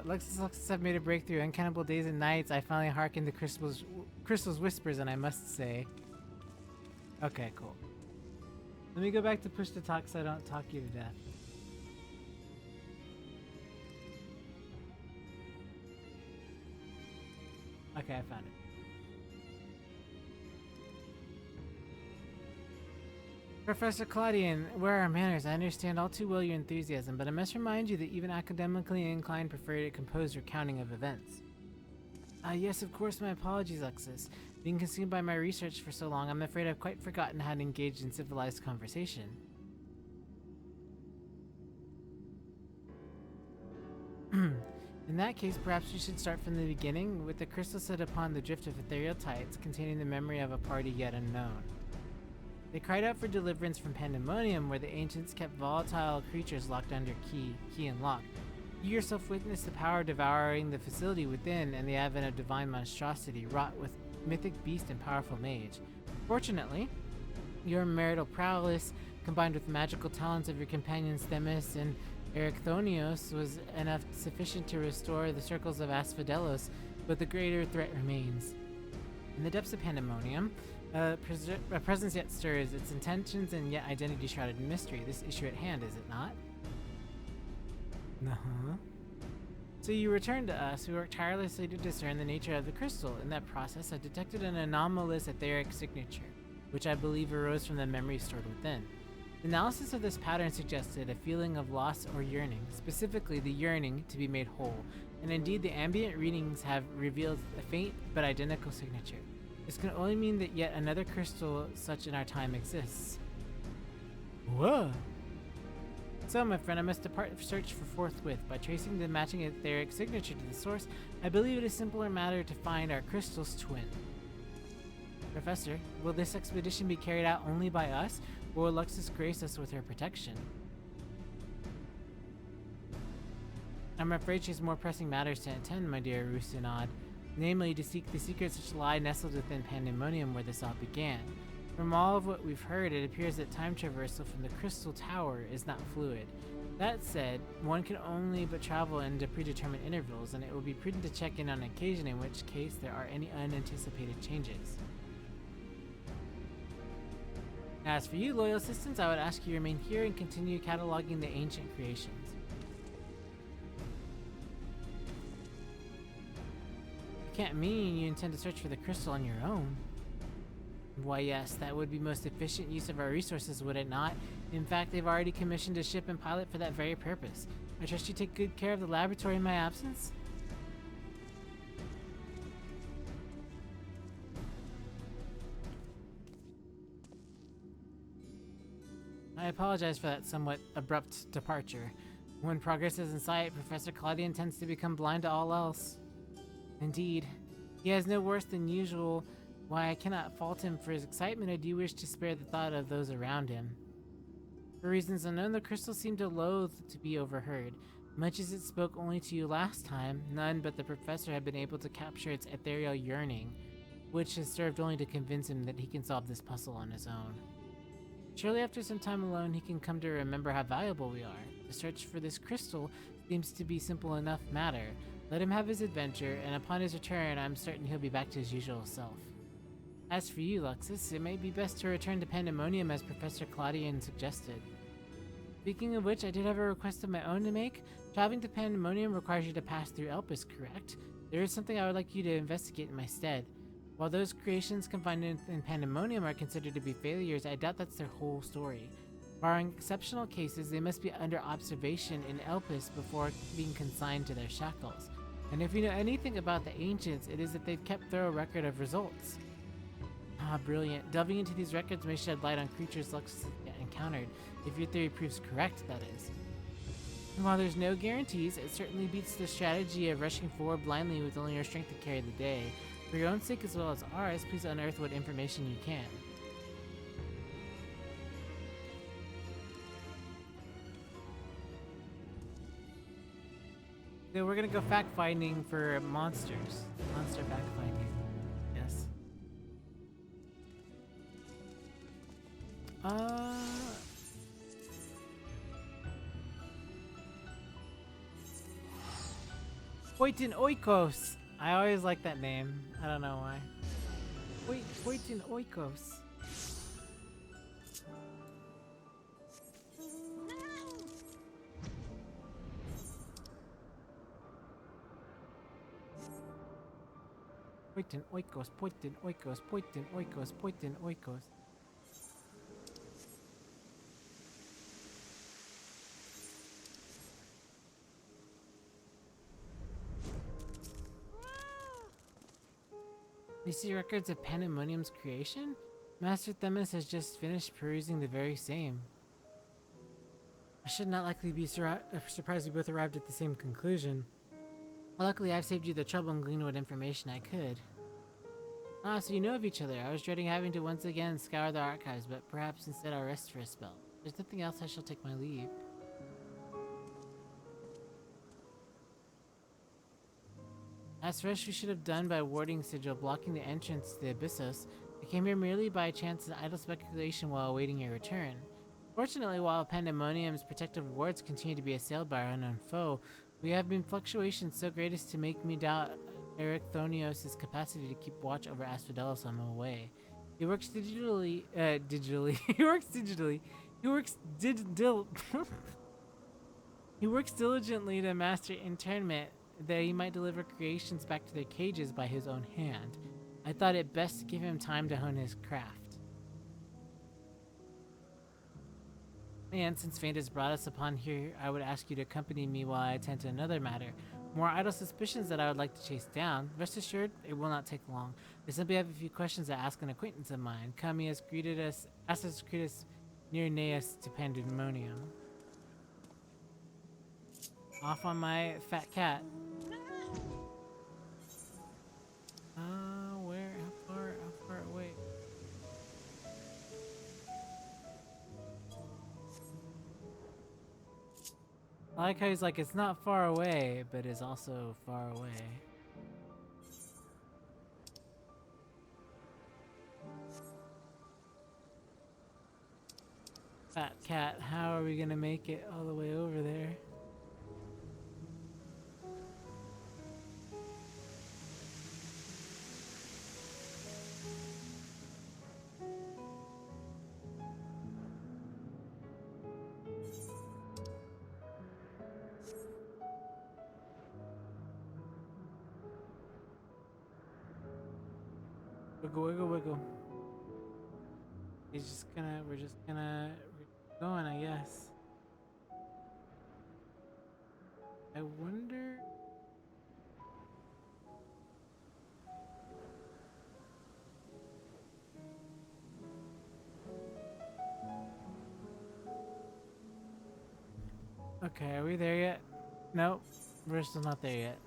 Looks have made a breakthrough. Uncountable days and nights, I finally hearkened to Crystal's whispers, and I must say... Okay, cool. Let me go back to push to talk so I don't talk you to death. Okay, I found it. Professor Claudian, where are manners? I understand all too well your enthusiasm, but I must remind you that even academically inclined prefer to compose recounting of events. Yes, of course, my apologies, Lexus. Being consumed by my research for so long, I'm afraid I've quite forgotten how to engage in civilized conversation. In that case, perhaps you should start from the beginning, with the crystal set upon the drift of ethereal tides, containing the memory of a party yet unknown. They cried out for deliverance from Pandemonium, where the ancients kept volatile creatures locked under key and lock. You yourself witnessed the power devouring the facility within and the advent of divine monstrosity wrought with mythic beast and powerful mage. Fortunately, your marital prowess, combined with the magical talents of your companions Themis and Erechthonios, was enough sufficient to restore the circles of Asphodelos, but the greater threat remains. In the depths of Pandemonium, a presence yet stirs, its intentions and yet identity shrouded in mystery. This issue at hand, is it not? Uh-huh. So you returned to us, who worked tirelessly to discern the nature of the crystal. In that process, I detected an anomalous etheric signature, which I believe arose from the memory stored within. The analysis of this pattern suggested a feeling of loss or yearning, specifically the yearning to be made whole, and indeed the ambient readings have revealed a faint but identical signature. This can only mean that yet another crystal such in our time exists. Whoa! So, my friend, I must depart search for forthwith. By tracing the matching etheric signature to the source, I believe it is a simpler matter to find our crystal's twin. Professor, will this expedition be carried out only by us, or will Luxus grace us with her protection? I'm afraid she has more pressing matters to attend, my dear Rusinad. Namely, to seek the secrets which lie nestled within Pandemonium where this all began. From all of what we've heard, it appears that time traversal from the Crystal Tower is not fluid. That said, one can only but travel into predetermined intervals, and it will be prudent to check in on occasion, in which case there are any unanticipated changes. As for you, loyal assistants, I would ask you to remain here and continue cataloging the ancient creations. Can't mean you intend to search for the crystal on your own. Why yes, that would be most efficient use of our resources, would it not? In fact, they've already commissioned a ship and pilot for that very purpose. I trust you take good care of the laboratory in my absence? I apologize for that somewhat abrupt departure. When progress is in sight, Professor Claudian tends to become blind to all else. Indeed. He has no worse than usual. Why I cannot fault him for his excitement, I do wish to spare the thought of those around him. For reasons unknown, the crystal seemed to loathe to be overheard. Much as it spoke only to you last time, none but the professor had been able to capture its ethereal yearning, which has served only to convince him that he can solve this puzzle on his own. Surely after some time alone, he can come to remember how valuable we are. The search for this crystal seems to be simple enough matter. Let him have his adventure, and upon his return, I'm certain he'll be back to his usual self. As for you, Luxus, it may be best to return to Pandemonium as Professor Claudian suggested. Speaking of which, I did have a request of my own to make. Traveling to Pandemonium requires you to pass through Elpis, correct? There is something I would like you to investigate in my stead. While those creations confined in Pandemonium are considered to be failures, I doubt that's their whole story. Barring exceptional cases, they must be under observation in Elpis before being consigned to their shackles. And if we know anything about the ancients, it is that they've kept thorough record of results. Ah, brilliant. Delving into these records may shed light on creatures Luxus has encountered, if your theory proves correct, that is. And while there's no guarantees, it certainly beats the strategy of rushing forward blindly with only your strength to carry the day. For your own sake as well as ours, please unearth what information you can. So we're gonna go fact-finding for monsters. Monster fact-finding. Yes. Poitin Oikos! I always like that name. I don't know why. Poitin Oikos. Poitin Oikos, Poitin Oikos, Poitin Oikos, Poitin Oikos. You see records of Pandemonium's creation? Master Themis has just finished perusing the very same. I should not likely be surprised we both arrived at the same conclusion. Luckily, I've saved you the trouble and gleaned what information I could. Ah, so you know of each other. I was dreading having to once again scour the archives, but perhaps instead I'll rest for a spell. If there's nothing else, I shall take my leave. As first we should have done by warding sigil blocking the entrance to the Abyssos. I came here merely by chance and idle speculation while awaiting your return. Fortunately, while Pandemonium's protective wards continue to be assailed by our unknown foe, we have been fluctuations so great as to make me doubt Ericthonios' capacity to keep watch over Asphodelos on my way. He works digitally. He works digitally. He works diligently to master internment, that he might deliver creations back to their cages by his own hand. I thought it best to give him time to hone his craft. And since fate has brought us upon here, I would ask you to accompany me while I attend to another matter. More idle suspicions that I would like to chase down. Rest assured, it will not take long. I simply have a few questions to ask an acquaintance of mine. Kami has greeted us, asked us to greet us near Neas to Pandemonium. Off on my fat cat. Where? How far away? I like how he's like, it's not far away, but is also far away. Fat cat, how are we gonna make it all the way over there? Wiggle, wiggle, wiggle. We're just gonna keep going, I guess. I wonder. Okay, are we there yet? Nope, we're still not there yet.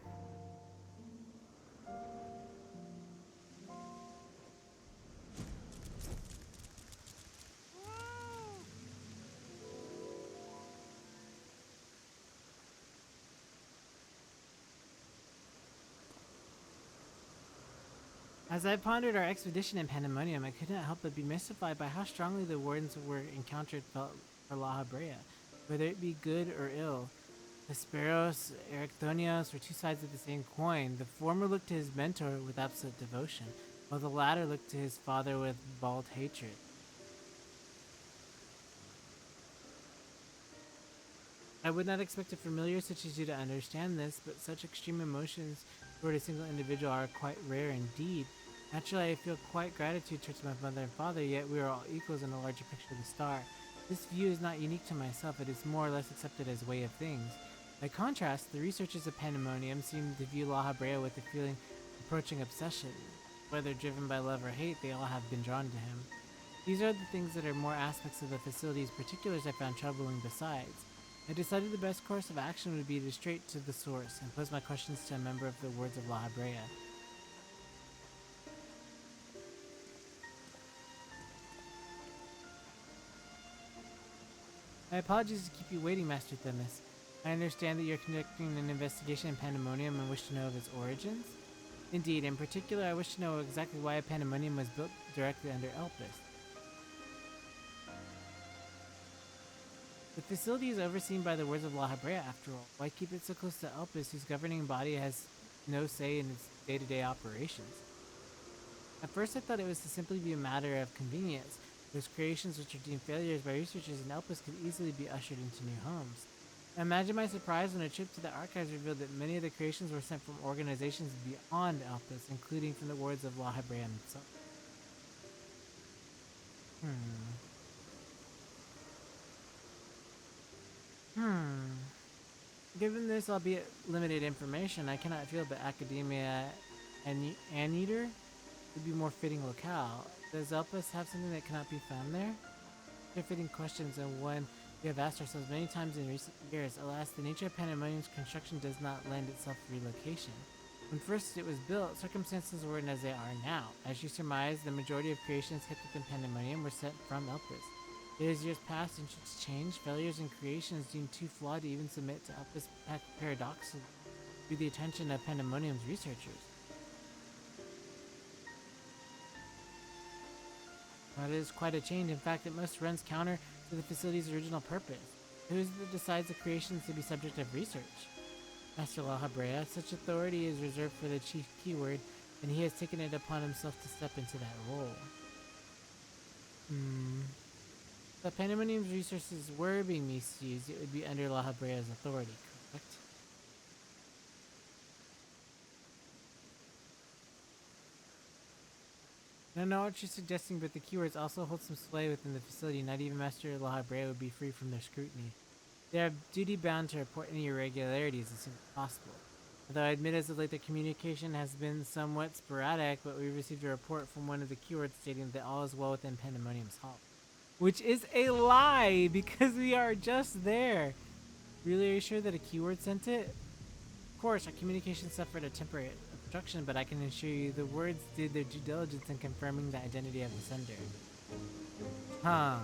As I pondered our expedition in Pandemonium, I could not help but be mystified by how strongly the wardens were encountered felt for La Habrea, whether it be good or ill. Hesperos, Ericthonios were two sides of the same coin. The former looked to his mentor with absolute devotion, while the latter looked to his father with bald hatred. I would not expect a familiar such as you to understand this, but such extreme emotions toward a single individual are quite rare indeed. Naturally, I feel quite gratitude towards my mother and father, yet we are all equals in the larger picture of the star. This view is not unique to myself, it is more or less accepted as a way of things. By contrast, the researchers of Pandemonium seem to view La Habrea with a feeling approaching obsession. Whether driven by love or hate, they all have been drawn to him. These are the things that are more aspects of the facility's particulars I found troubling besides. I decided the best course of action would be to straight to the source and pose my questions to a member of the Wards of La Habrea. My apologies to keep you waiting, Master Themis. I understand that you're conducting an investigation in Pandemonium and wish to know of its origins? Indeed, in particular, I wish to know exactly why Pandemonium was built directly under Elpis. The facility is overseen by the words of La Habrea, after all. Why keep it so close to Elpis, whose governing body has no say in its day-to-day operations? At first I thought it was to simply be a matter of convenience. Those creations which are deemed failures by researchers in Elpis could easily be ushered into new homes. I imagine my surprise when a trip to the archives revealed that many of the creations were sent from organizations beyond Elpis, including from the wards of La Habrea himself. Given this, albeit limited information, I cannot feel that Academia Anteater would be more fitting locale. Does Elpis have something that cannot be found there? They're fitting questions, and one we have asked ourselves many times in recent years. Alas, the nature of Pandemonium's construction does not lend itself to relocation. When first it was built, circumstances weren't as they are now. As you surmise, the majority of creations kept within Pandemonium were sent from Elpis. Yet as years passed, interests changed. Failures in creations deemed too flawed to even submit to Elpis paradoxically through the attention of Pandemonium's researchers. That is quite a change. In fact, it most runs counter to the facility's original purpose. Who is it that decides the creations to be subject of research? Master La Habrea. Such authority is reserved for the chief keyword, and he has taken it upon himself to step into that role. If Pandemonium's resources were being misused, it would be under La Habrea's authority, correct? I don't know what you're suggesting, but the keywords also hold some sway within the facility. Not even Master La Habrea would be free from their scrutiny. They are duty bound to report any irregularities as soon as possible. Although I admit as of late their communication has been somewhat sporadic, but we received a report from one of the keywords stating that all is well within Pandemonium's hall. Which is a lie, because we are just there. Really, are you sure that a keyword sent it? Of course, our communication suffered a temporary obstruction, but I can assure you the words did their due diligence in confirming the identity of the sender. Huh.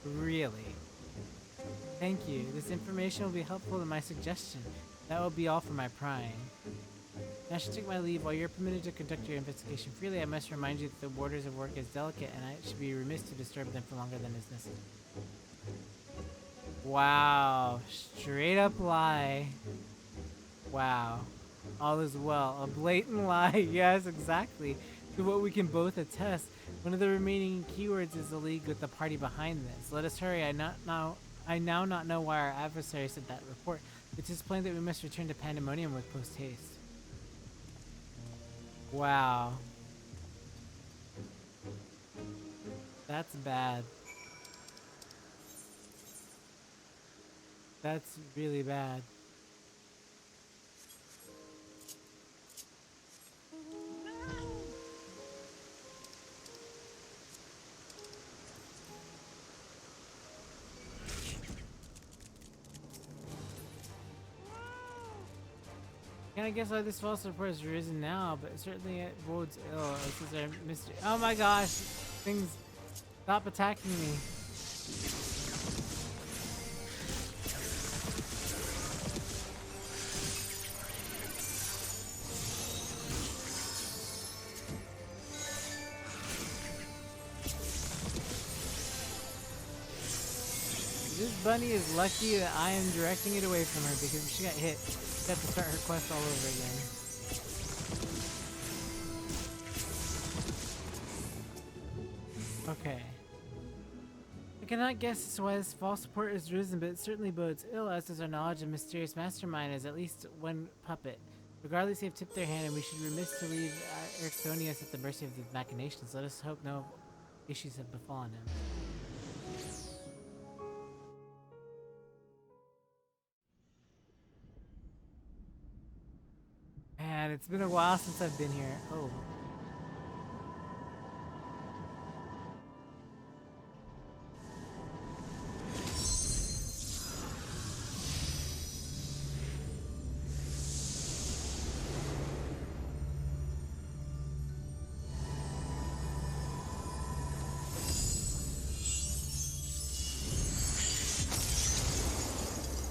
Really? Thank you. This information will be helpful in my suggestion. That will be all for my prying. I should take my leave. While you're permitted to conduct your investigation freely, I must remind you that the borders of work is delicate, and I should be remiss to disturb them for longer than is necessary. Wow. Straight up lie. Wow. All is well. A blatant lie. Yes, exactly. To what we can both attest. One of the remaining keywords is a league with the party behind this. Let us hurry. I now not know why our adversary sent that report. It is plain that we must return to Pandemonium with post haste. Wow. That's bad. That's really bad. I guess why this false report has risen now, but certainly it bodes ill. This is a mystery. Oh my gosh! Things stop attacking me. This bunny is lucky that I am directing it away from her, because if she got hit, she'd have to start her quest all over again. Okay. I cannot guess as to why this false report is risen, but it certainly bodes ill, as does our knowledge of mysterious mastermind as at least one puppet. Regardless, they have tipped their hand, and we should remiss to leave Ericthonius at the mercy of these machinations. Let us hope no issues have befallen him. Man, it's been a while since I've been here. Oh.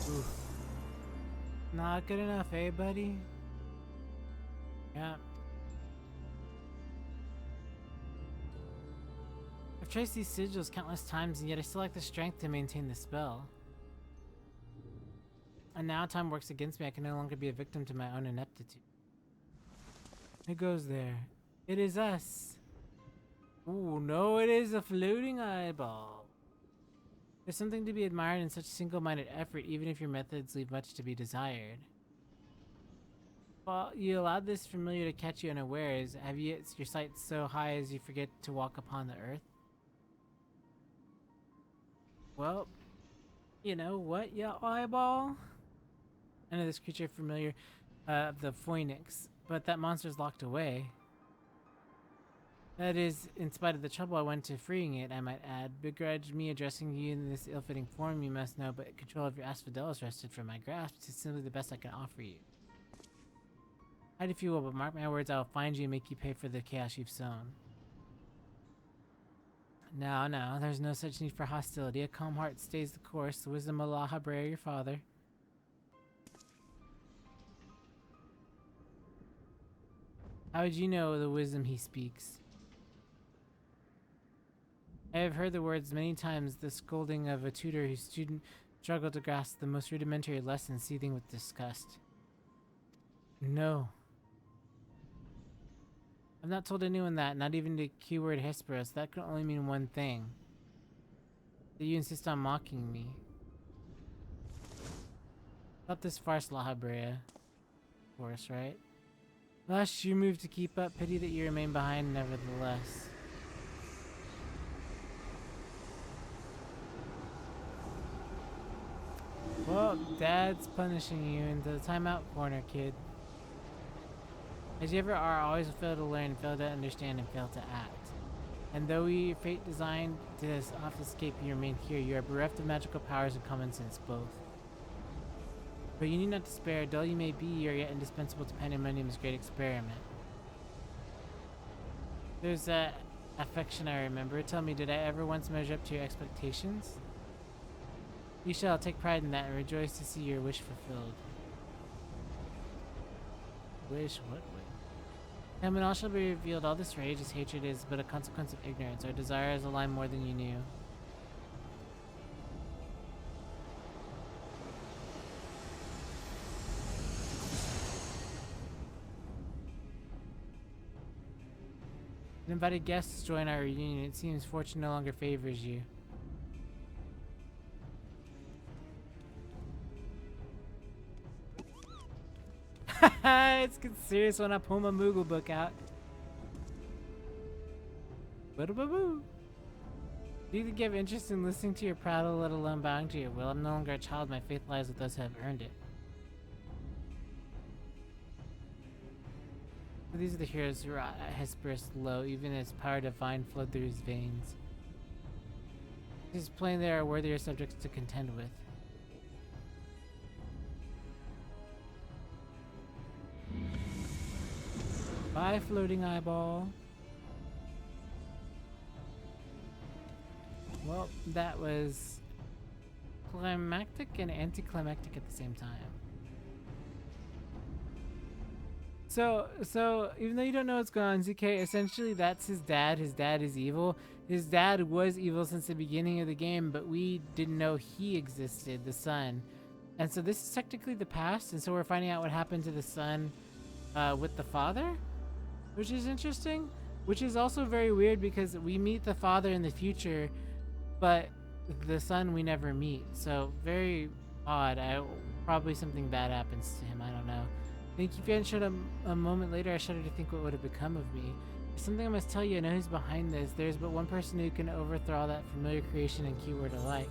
Oof. Not good enough, eh, buddy? Yeah. I've traced these sigils countless times, and yet I still lack the strength to maintain the spell. And now time works against me. I can no longer be a victim to my own ineptitude. It goes there. It is us. Ooh, no, it is a floating eyeball. There's something to be admired in such single-minded effort, even if your methods leave much to be desired. Well, you allowed this familiar to catch you unawares. Have you your sights so high as you forget to walk upon the earth? Well, you know what, ya eyeball? I know this creature familiar of the Phoenix, but that monster's locked away. That is, in spite of the trouble I went to freeing it, I might add. Begrudge me addressing you in this ill-fitting form, you must know, but control of your asphodelos wrested from my grasp. It is simply the best I can offer you. Hide if you will, but mark my words, I will find you and make you pay for the chaos you've sown. No, there's no such need for hostility. A calm heart stays the course. The wisdom of Allah Habrea, your father. How would you know the wisdom he speaks? I have heard the words many times, the scolding of a tutor whose student struggled to grasp the most rudimentary lesson, seething with disgust. No. I've not told anyone that, not even the keyword Hesperos. That could only mean one thing. That you insist on mocking me. Stop this farce, La Habrea. Of course, right? Lush, you move to keep up. Pity that you remain behind, nevertheless. Well, Dad's punishing you into the timeout corner, kid. As you ever are, always fail to learn, fail to understand, and fail to act. And though your fate designed to obfuscate you remain here, you are bereft of magical powers and common sense both. But you need not despair. Dull you may be, you are yet indispensable to Pandemonium's great experiment. There's that affection I remember. Tell me, did I ever once measure up to your expectations? You shall take pride in that and rejoice to see your wish fulfilled. Wish? What wish? And when all shall be revealed, all this rage, this hatred is but a consequence of ignorance. Our desires align more than you knew. An invited guests join our reunion. It seems fortune no longer favors you. It's getting serious when I pull my Moogle book out. Boo-boo-boo. Do you think you have interest in listening to your prattle, let alone bowing to your will? I'm no longer a child. My faith lies with those who have earned it. But these are the heroes who are at Hesperus low, even as power divine flowed through his veins. It is plain they are worthier subjects to contend with. Bye, floating eyeball. Well, that was climactic and anticlimactic at the same time. So even though you don't know what's going on, ZK, essentially that's his dad. His dad is evil. His dad was evil since the beginning of the game, but we didn't know he existed, the son. And so this is technically the past, and so we're finding out what happened to the son with the father, which is interesting, which is also very weird because we meet the father in the future, but the son we never meet. So very odd. Probably something bad happens to him. I don't know. I think if you hadn't showed up a moment later, I shudder to think what would have become of me. There's something I must tell you. I know who's behind this. There's but one person who can overthrow all that familiar creation and keyword alike.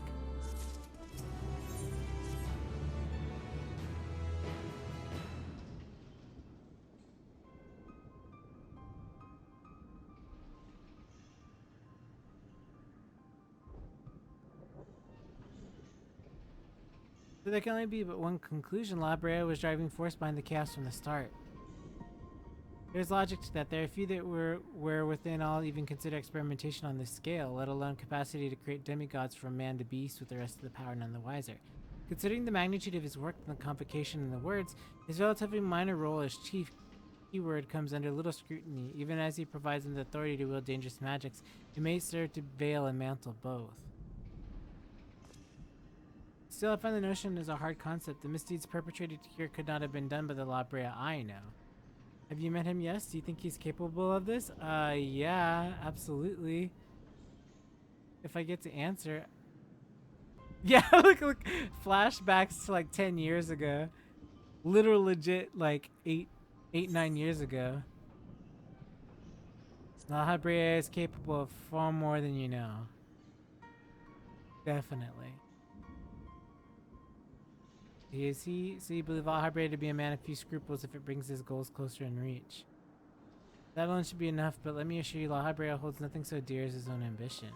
So there can only be but one conclusion. La Brea was driving force behind the chaos from the start. There's logic to that. There are few that were within all even consider experimentation on this scale, let alone capacity to create demigods from man to beast with the rest of the power none the wiser. Considering the magnitude of his work and the complication in the words, his relatively minor role as chief keyword comes under little scrutiny. Even as he provides them the authority to wield dangerous magics, it may serve to veil and mantle both. Still, I find the notion is a hard concept. The misdeeds perpetrated here could not have been done by the La Brea I know. Have you met him? Yes. Do you think he's capable of this? Yeah, absolutely. If I get to answer. Yeah, look, flashbacks to like 10 years ago. Literal legit like 9 years ago. La Brea is capable of far more than you know. Definitely. Is he? So you believe La Brea to be a man of few scruples if it brings his goals closer in reach? That alone should be enough, but let me assure you La Brea holds nothing so dear as his own ambition.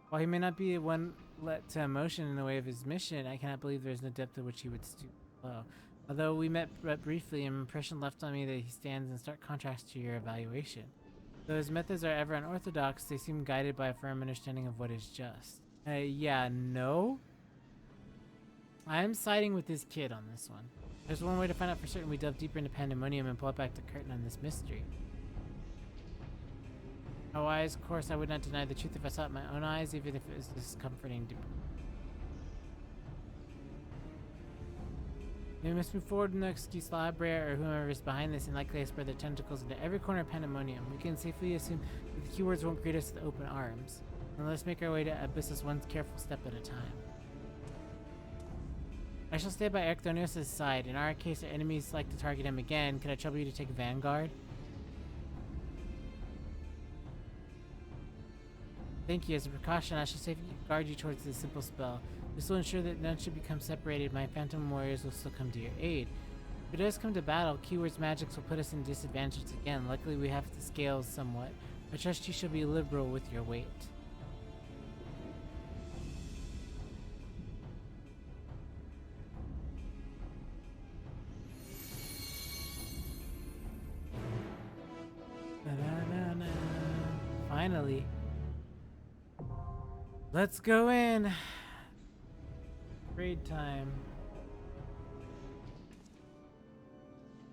While he may not be one let to emotion in the way of his mission, I cannot believe there is no depth to which he would stoop low. Although we met briefly, an impression left on me that he stands in stark contrast to your evaluation. Though his methods are ever unorthodox, they seem guided by a firm understanding of what is just. Yeah, no? I am siding with this kid on this one. There's one way to find out for certain. We delve deeper into pandemonium and pull back the curtain on this mystery. Oh, wise, of course, I would not deny the truth if I saw it with my own eyes, even if it was discomforting to. We must move forward with no excuse. La Brea or whomever is behind this and likely to spread their tentacles into every corner of pandemonium. We can safely assume that the keywords won't greet us with open arms. And let's make our way to Abyssus one careful step at a time. I shall stay by Erchthonios' side. In our case, our enemies like to target him again. Could I trouble you to take Vanguard? Thank you. As a precaution, I shall safeguard you towards this simple spell. This will ensure that none should become separated. My phantom warriors will still come to your aid. If it does come to battle, keywords magics will put us in disadvantage again. Luckily, we have to scale somewhat. I trust you shall be liberal with your weight. Finally. Let's go in. Raid time.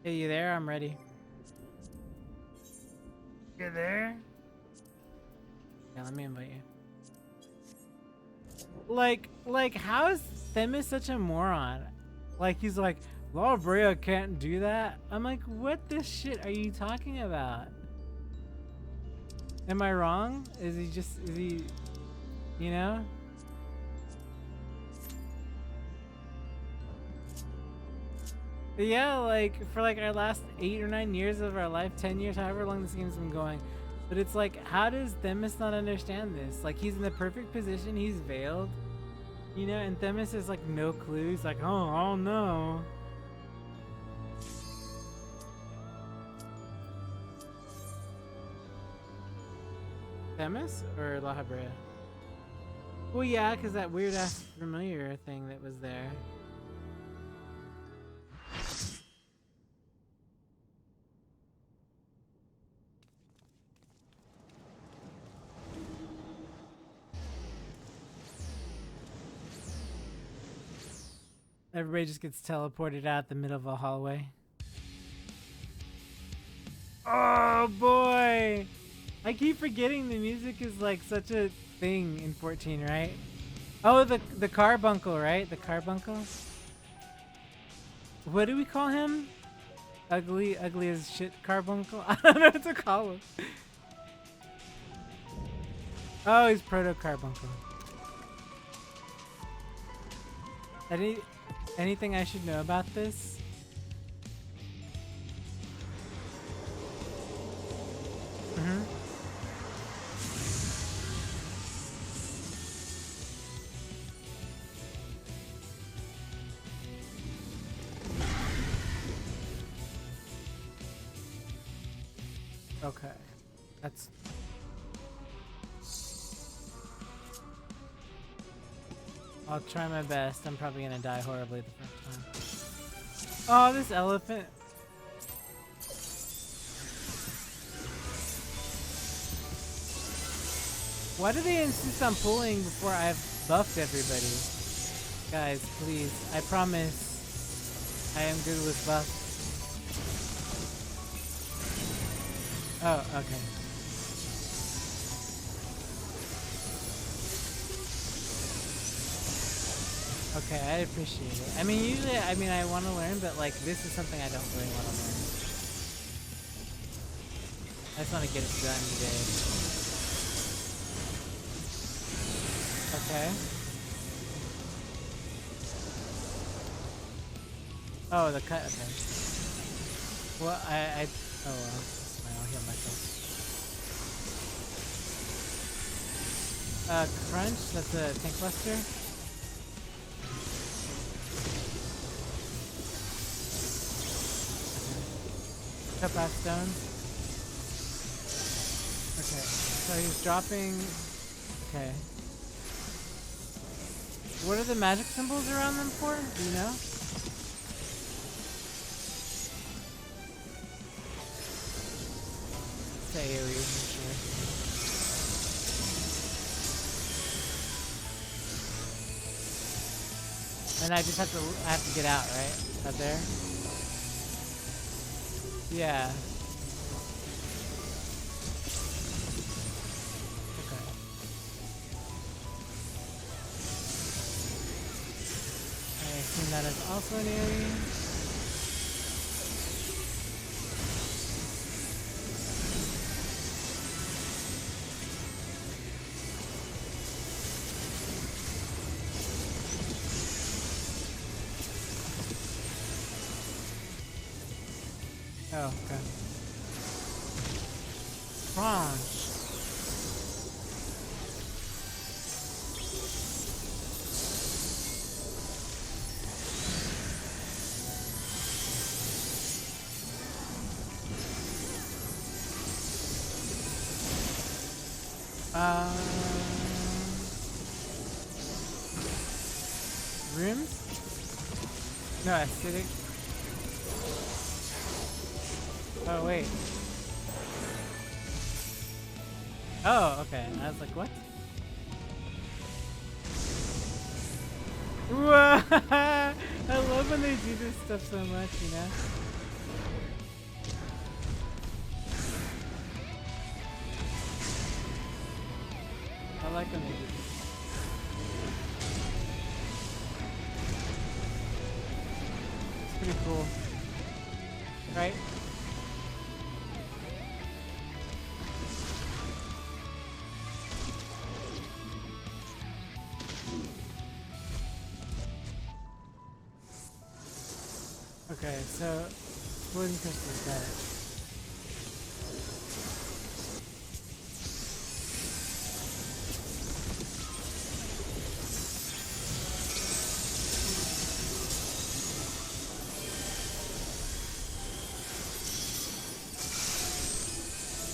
Hey, you there? I'm ready. You there? Yeah, let me invite you. Like, how is Themis such a moron? Like, he's like, La Brea can't do that? I'm like, what the shit are you talking about? Am I wrong? Is he, you know? But yeah, like, for like our last 8 or 9 years of our life, 10 years, however long this game's been going. But it's like, how does Themis not understand this? Like, he's in the perfect position, he's veiled, you know, and Themis has like no clue. He's like, oh no. Themis or La Brea? Well, yeah, because that weird ass familiar thing that was there. Everybody just gets teleported out the middle of a hallway. Oh boy! I keep forgetting the music is like such a thing in 14, right? Oh, the carbuncle, right? The carbuncle? What do we call him? Ugly as shit carbuncle? I don't know what to call him. Oh, he's proto carbuncle. Anything I should know about this? Okay, that's. I'll try my best. I'm probably gonna die horribly the first time. Oh, this elephant. Why do they insist on pulling before I've buffed everybody? Guys, please. I promise I am good with buffs. Oh, okay. Okay, I appreciate it. I mean, usually, I want to learn, but like, this is something I don't really want to learn. I just want to get it done today. Okay. Oh, the cut. Okay. Well, oh well. It's fine. I'll heal myself. Crunch. That's a tank buster. Cut back stone. Okay, so he's dropping. Okay. What are the magic symbols around them for? Do you know? It's AoE for sure. And I just have to get out, right? Out there? Yeah. Okay. I assume that is also an area. Oh, okay. Crunch. Rooms? No, acidic. Oh, wait. Oh, okay. I was like, what? Whoa! I love when they do this stuff so much, you know? I like when they do this. It's pretty cool. Right? Okay, so wooden crystals, got it.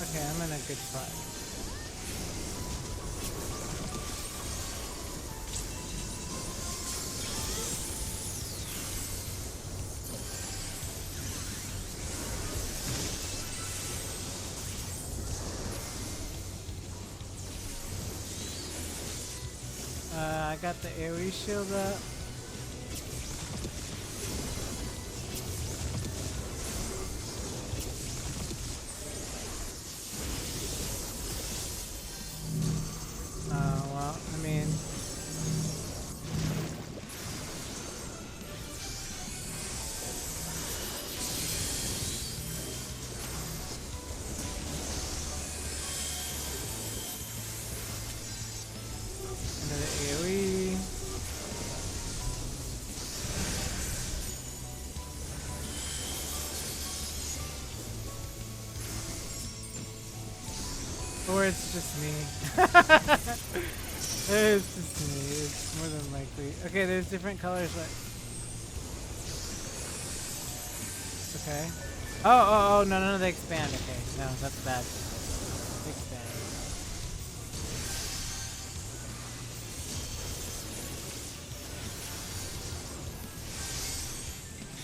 Okay, I'm in a good spot. I got the AoE shield up. Well, I mean... Another AoE. Or it's just me. It's just me. It's more than likely. Okay, there's different colors. Like... Okay. Oh, no, they expand. Okay, no, that's bad. They expand.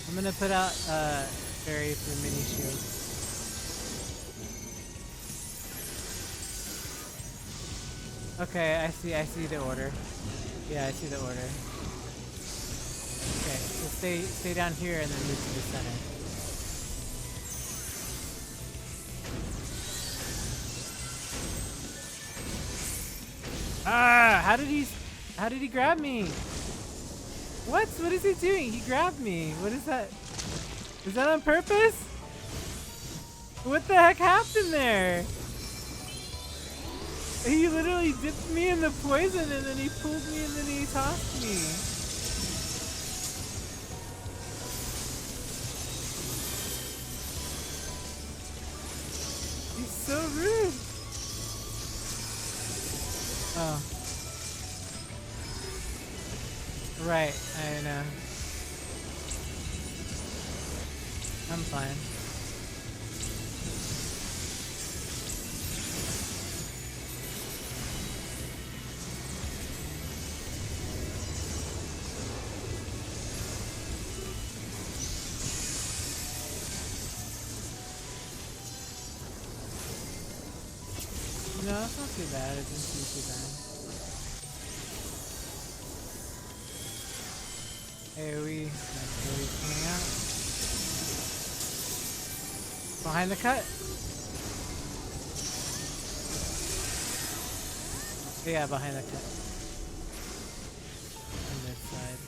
I'm gonna put out fairy for mini shields. Okay, I see the order. Yeah, I see the order. Okay, so stay down here and then move to the center. Ah, how did he grab me? What? What is he doing? He grabbed me. What is that? Is that on purpose? What the heck happened there? He literally dipped me in the poison and then he pulled me and then he tossed me. He's so rude. Oh. Right, I know. I'm fine. No, it's not too bad. It didn't seem too bad. Hey, we hang out behind the cut. Yeah, behind the cut. On this side.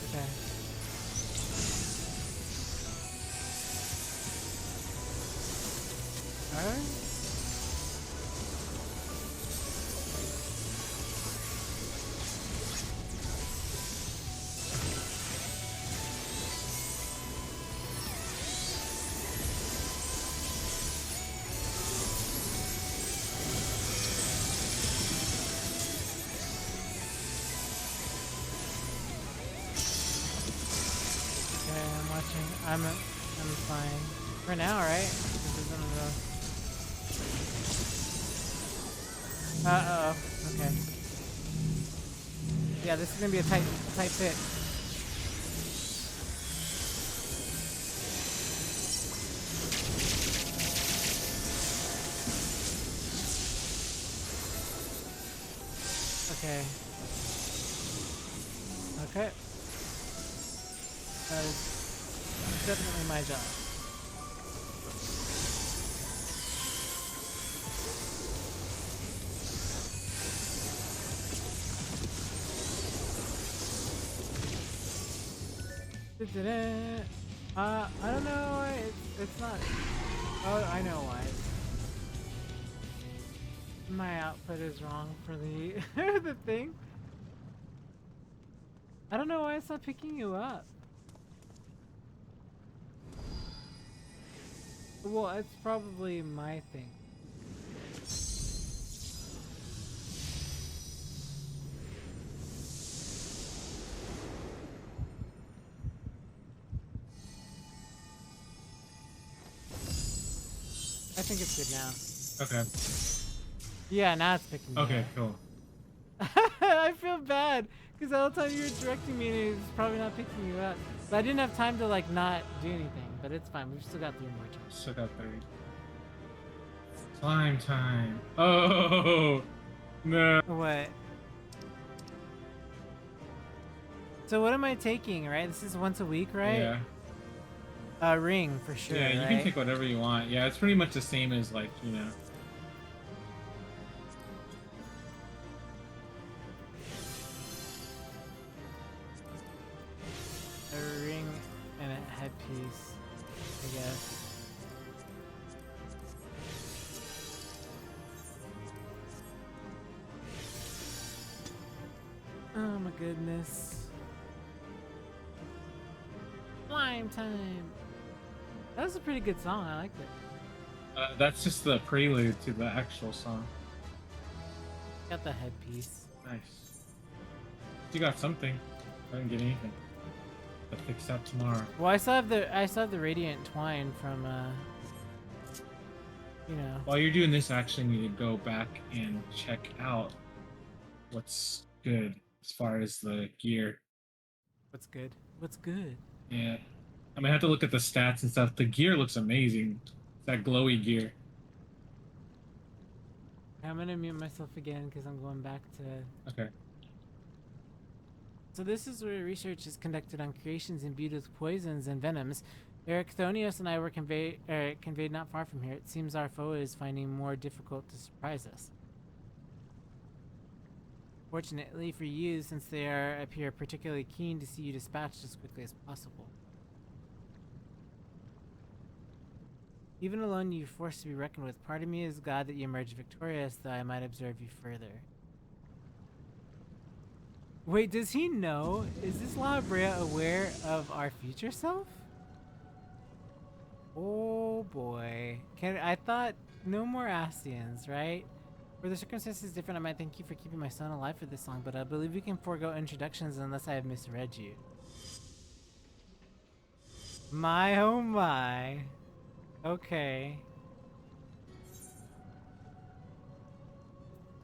Okay. Alright. Okay, I'm watching. I'm fine. For now, right? This isn't a... Uh-oh. Okay. Yeah, this is gonna be a tight fit. Okay. Okay. That is definitely my job. I don't know why it's not. Oh, I know why. My output is wrong for the the thing. I don't know why it's not picking you up. Well, it's probably my thing. I think it's good now. Okay. Yeah, now it's picking me Okay, up. cool. I feel bad because the whole time you were directing me and it was probably not picking you up. But I didn't have time to like not do anything. But it's fine. We've still got 3 more turns. Still got 30. Slime time. Oh no. What? So what am I taking? Right? This is once a week, right? Yeah. A ring for sure. Yeah, you right? can take whatever you want. Yeah, it's pretty much the same as like, A ring and a headpiece, I guess. Oh my goodness. Slime time. That was a pretty good song. I liked it. that's just the prelude to the actual song. Got the headpiece. Nice. You got something. I didn't get anything. I'll fix that tomorrow. Well, I still have the radiant twine from you know. While you're doing this, I actually need to go back and check out what's good as far as the gear. What's good? What's good? Yeah. I'm gonna have to look at the stats and stuff. The gear looks amazing. It's that glowy gear. I'm gonna mute myself again because I'm going back to. Okay. So this is where research is conducted on creations imbued with poisons and venoms. Eric Thonios and I were conveyed not far from here. It seems our foe is finding more difficult to surprise us. Fortunately for you, since they appear particularly keen to see you dispatched as quickly as possible. Even alone, you're forced to be reckoned with. Part of me is glad that you emerged victorious, though I might observe you further. Wait, does he know? Is this La Brea aware of our future self? Oh boy. I thought no more Ascians, right? Were the circumstances different, I might thank you for keeping my son alive for this long, but I believe we can forego introductions unless I have misread you. My oh my. Okay.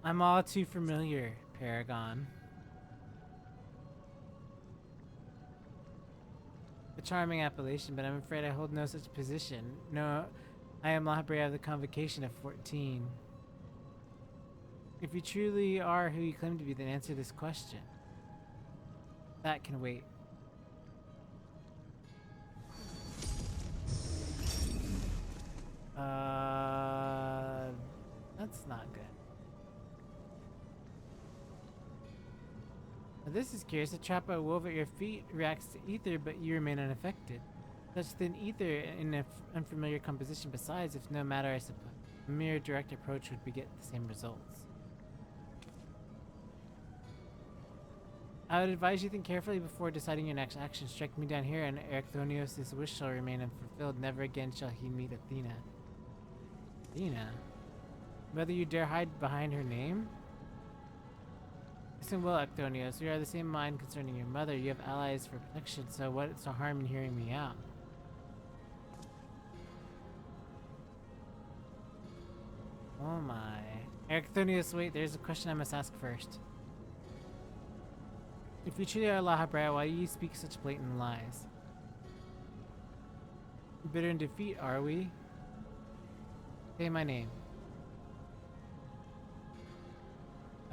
I'm all too familiar, Paragon. A charming appellation, but I'm afraid I hold no such position. No, I am La Brea of the Convocation of 14. If you truly are who you claim to be, then answer this question. That can wait. That's not good. Now this is curious. A trap I wove at your feet reacts to ether, but you remain unaffected. Such thin ether in an unfamiliar composition. Besides, if no matter, I suppose a mere direct approach would beget the same results. I would advise you think carefully before deciding your next action. Strike me down here, and Erechthonios' wish shall remain unfulfilled. Never again shall he meet Athena. Athena? Whether you dare hide behind her name? Listen well, Erechthonios. We are the same mind concerning your mother. You have allies for protection, so what's the harm in hearing me out? Oh my. Erechthonios, wait, there's a question I must ask first. If you truly are La Brea, why do you speak such blatant lies? Bitter in defeat, are we? Say my name.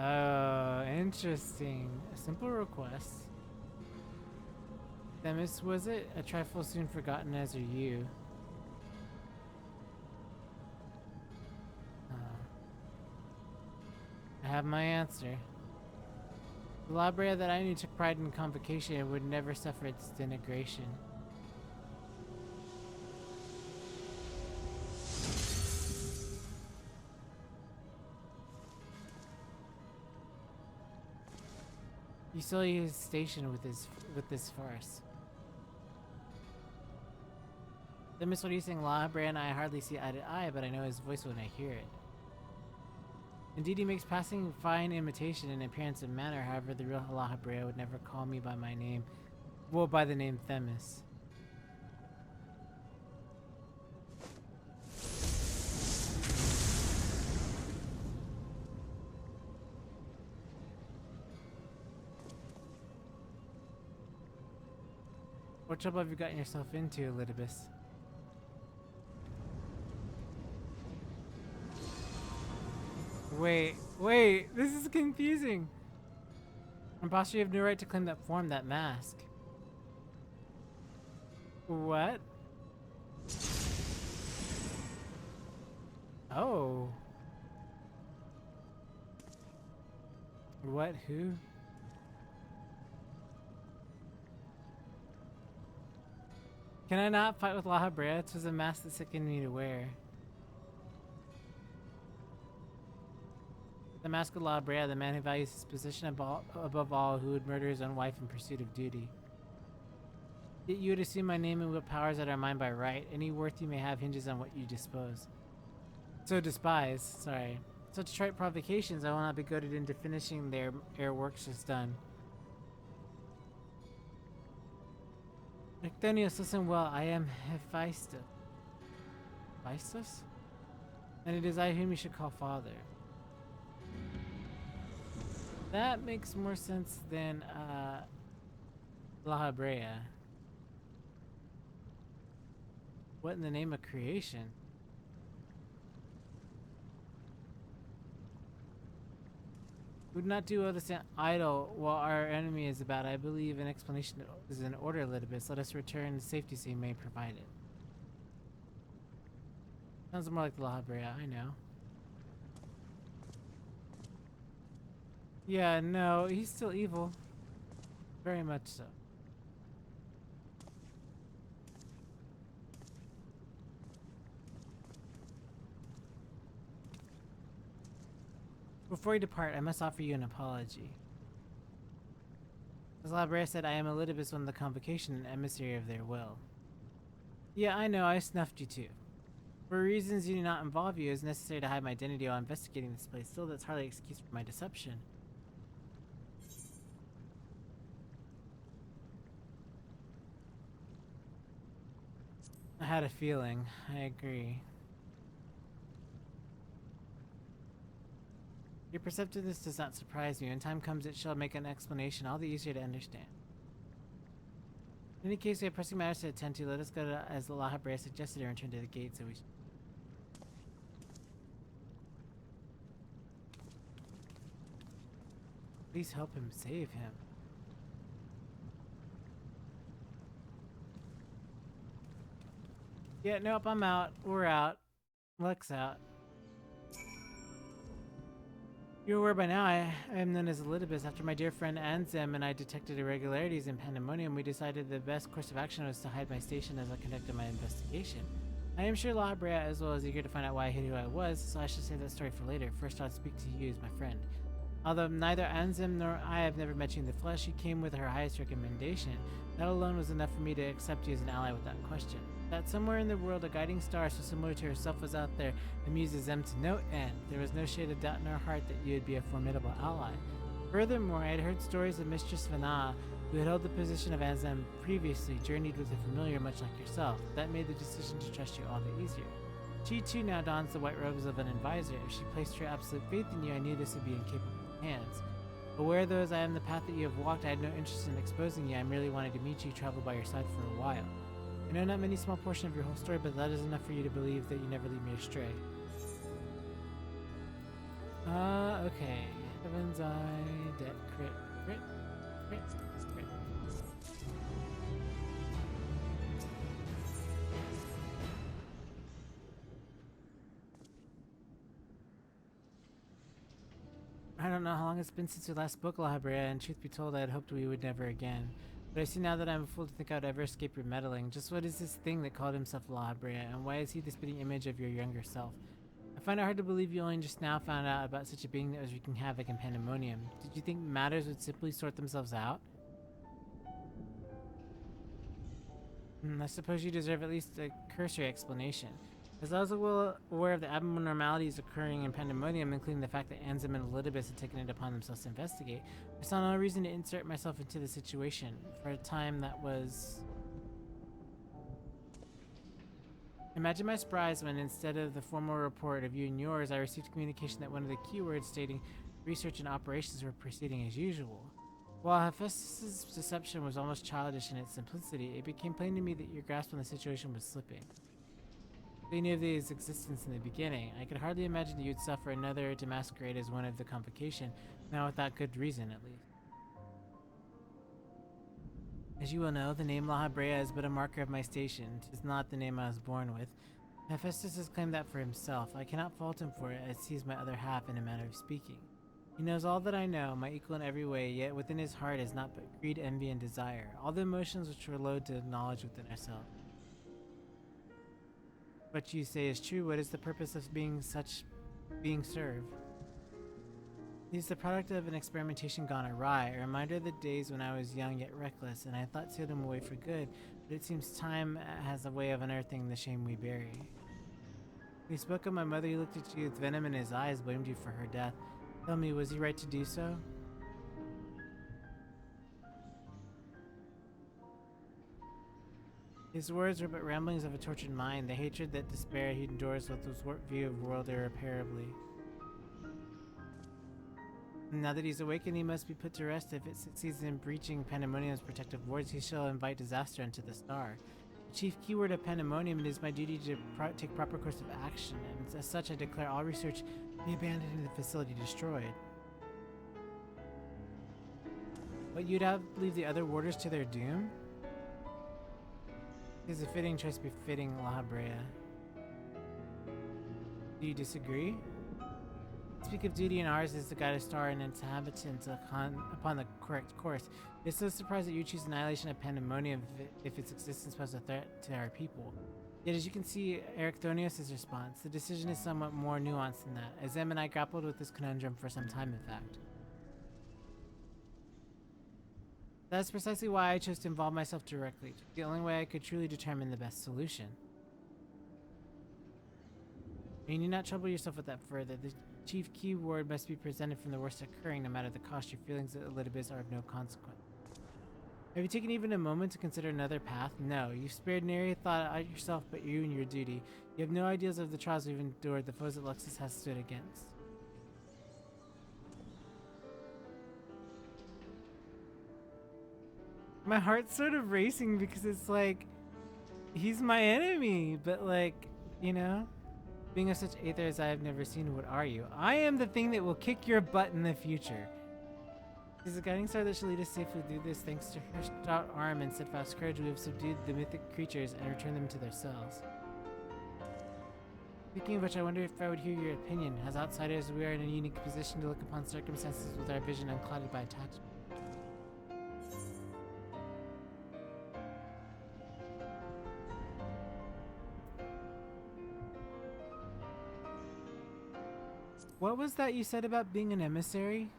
Oh, interesting. A simple request. Themis, was it? A trifle soon forgotten as are you. I have my answer. The La Brea that I knew took pride in convocation and would never suffer its denigration. You sully his station with this farce. Themis, what are you saying? La Brea and I hardly see eye to eye, but I know his voice when I hear it. Indeed, he makes passing fine imitation in appearance and manner. However, the real La Brea would never call me by my name. Well, by the name Themis. What trouble have you gotten yourself into, Elidibus? Wait, this is confusing. Imposter, you have no right to claim that form, that mask. What? Oh. What? Who? Can I not fight with La Brea? It was a mask that sickened me to wear. The mask of La Brea, the man who values his position above all, who would murder his own wife in pursuit of duty. Yet you would assume my name and wield powers that are mine by right. Any worth you may have hinges on what you dispose. So despise, sorry. Such trite provocations, I will not be goaded into finishing their ere works is done. Erechthonios, listen well, I am Hephaestus. Hephaestus? And it is I whom you should call father. That makes more sense than La Brea. What in the name of creation? Would not do well to stand idle while our enemy is about. I believe an explanation is in order, Elidibus. Let us return to safety so you may provide it. Sounds more like La Brea, I know. Yeah, no, he's still evil. Very much so. Before you depart, I must offer you an apology. As Labrea said, I am Elidibus, one of the convocation and emissary of their will. Yeah, I know, I snuffed you too. For reasons you do not involve you, it is necessary to hide my identity while investigating this place. Still, that's hardly an excuse for my deception. I had a feeling. I agree. Your perceptiveness does not surprise me. When time comes, it shall make an explanation all the easier to understand. In any case, we have pressing matters to attend to. Let us go to, as La Habrea suggested, and return to the gate so we please help him save him. Yeah, nope, I'm out. We're out. Luck's out. You're aware by now I am known as Elidibus. After my dear friend Anzem and I detected irregularities in Pandemonium, we decided the best course of action was to hide my station as I conducted my investigation. I am sure La Habrea as well as eager to find out why I hid who I was, so I should save that story for later. First I'll speak to you as my friend. Although neither Anzem nor I have never met you in the flesh, you came with her highest recommendation. That alone was enough for me to accept you as an ally without question. That somewhere in the world a guiding star so similar to herself was out there amuses them to no end. There was no shade of doubt in her heart that you would be a formidable ally. Furthermore, I had heard stories of Mistress Vana, who had held the position of Anzem previously, journeyed with a familiar much like yourself. That made the decision to trust you all the easier. She too now dons the white robes of an advisor. If she placed her absolute faith in you, I knew this would be in capable hands. Aware though as I am the path that you have walked, I had no interest in exposing you. I merely wanted to meet you, travel by your side for a while. I know not many small portion of your whole story, but that is enough for you to believe that you never lead me astray. Okay. Heaven's Eye, debt, crit, crit, crit, crit. I don't know how long it's been since we last spoke, La Habrea, and truth be told, I had hoped we would never again. But I see now that I'm a fool to think I would ever escape your meddling. Just what is this thing that called himself La Habrea, and why is he the spitting image of your younger self? I find it hard to believe you only just now found out about such a being that was wreaking havoc in Pandemonium. Did you think matters would simply sort themselves out? I suppose you deserve at least a cursory explanation. As I was well aware of the abnormalities occurring in Pandemonium, including the fact that Anzem and Elidibus had taken it upon themselves to investigate, I saw no reason to insert myself into the situation. For a time that was... Imagine my surprise when, instead of the formal report of you and yours, I received communication that one of the keywords stating research and operations were proceeding as usual. While Hephaestus' deception was almost childish in its simplicity, it became plain to me that your grasp on the situation was slipping. They knew of his existence in the beginning. I could hardly imagine that you'd suffer another to masquerade as one of the convocation, now without good reason at least. As you will know, the name La Habrea is but a marker of my station. 'Tis not the name I was born with. Hephaestus has claimed that for himself. I cannot fault him for it, as he is my other half in a manner of speaking. He knows all that I know, my equal in every way, yet within his heart is not but greed, envy, and desire, all the emotions which were low to knowledge within ourselves. What you say is true. What is the purpose of being served? He is the product of an experimentation gone awry, a reminder of the days when I was young yet reckless, and I thought sealed him away for good, but it seems time has a way of unearthing the shame we bury. When he spoke of my mother, he looked at you with venom in his eyes, blamed you for her death. Tell me, was he right to do so? His words were but ramblings of a tortured mind, the hatred that despair he endures with his warped view of the world irreparably. Now that he's awakened, he must be put to rest. If it succeeds in breaching Pandemonium's protective wards, he shall invite disaster into the star. The chief keyword of Pandemonium, it is my duty to take proper course of action, and as such I declare all research be abandoned and the facility destroyed. But you'd have to leave the other warders to their doom? It is a fitting choice befitting La Habrea. Do you disagree? Speak of duty, and ours is to guide a star and its inhabitants upon the correct course. It's no surprise that you choose annihilation of pandemonium if its existence poses a threat to our people. Yet, as you can see, Ericthonius' response, the decision is somewhat more nuanced than that, as Em and I grappled with this conundrum for some time, in fact. That's precisely why I chose to involve myself directly, the only way I could truly determine the best solution. You need not trouble yourself with that further. The chief keyword must be presented from the worst occurring, no matter the cost. Your feelings of Elidibus are of no consequence. Have you taken even a moment to consider another path? No, you've spared nary a thought at yourself but you and your duty. You have no ideas of the trials we've endured, the foes that Luxus has stood against. My heart's sort of racing because it's like, he's my enemy, but like, you know? Being of such aether as I have never seen, what are you? I am the thing that will kick your butt in the future. Is the guiding star that shall lead us safely through this. Thanks to her stout arm and steadfast courage, we have subdued the mythic creatures and returned them to their cells. Speaking of which, I wonder if I would hear your opinion. As outsiders, we are in a unique position to look upon circumstances with our vision unclouded by attachment. What was that you said about being an emissary?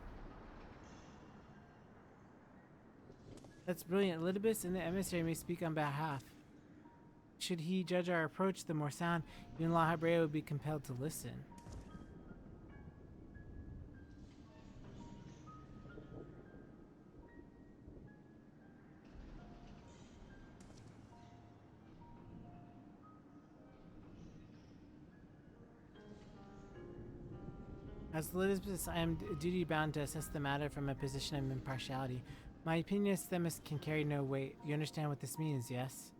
That's brilliant. Elidibus and the emissary may speak on behalf. Should he judge our approach the more sound, even La Habrea would be compelled to listen. As Elidibus, I am duty-bound to assess the matter from a position of impartiality. My opinion as Themis can carry no weight. You understand what this means, yes?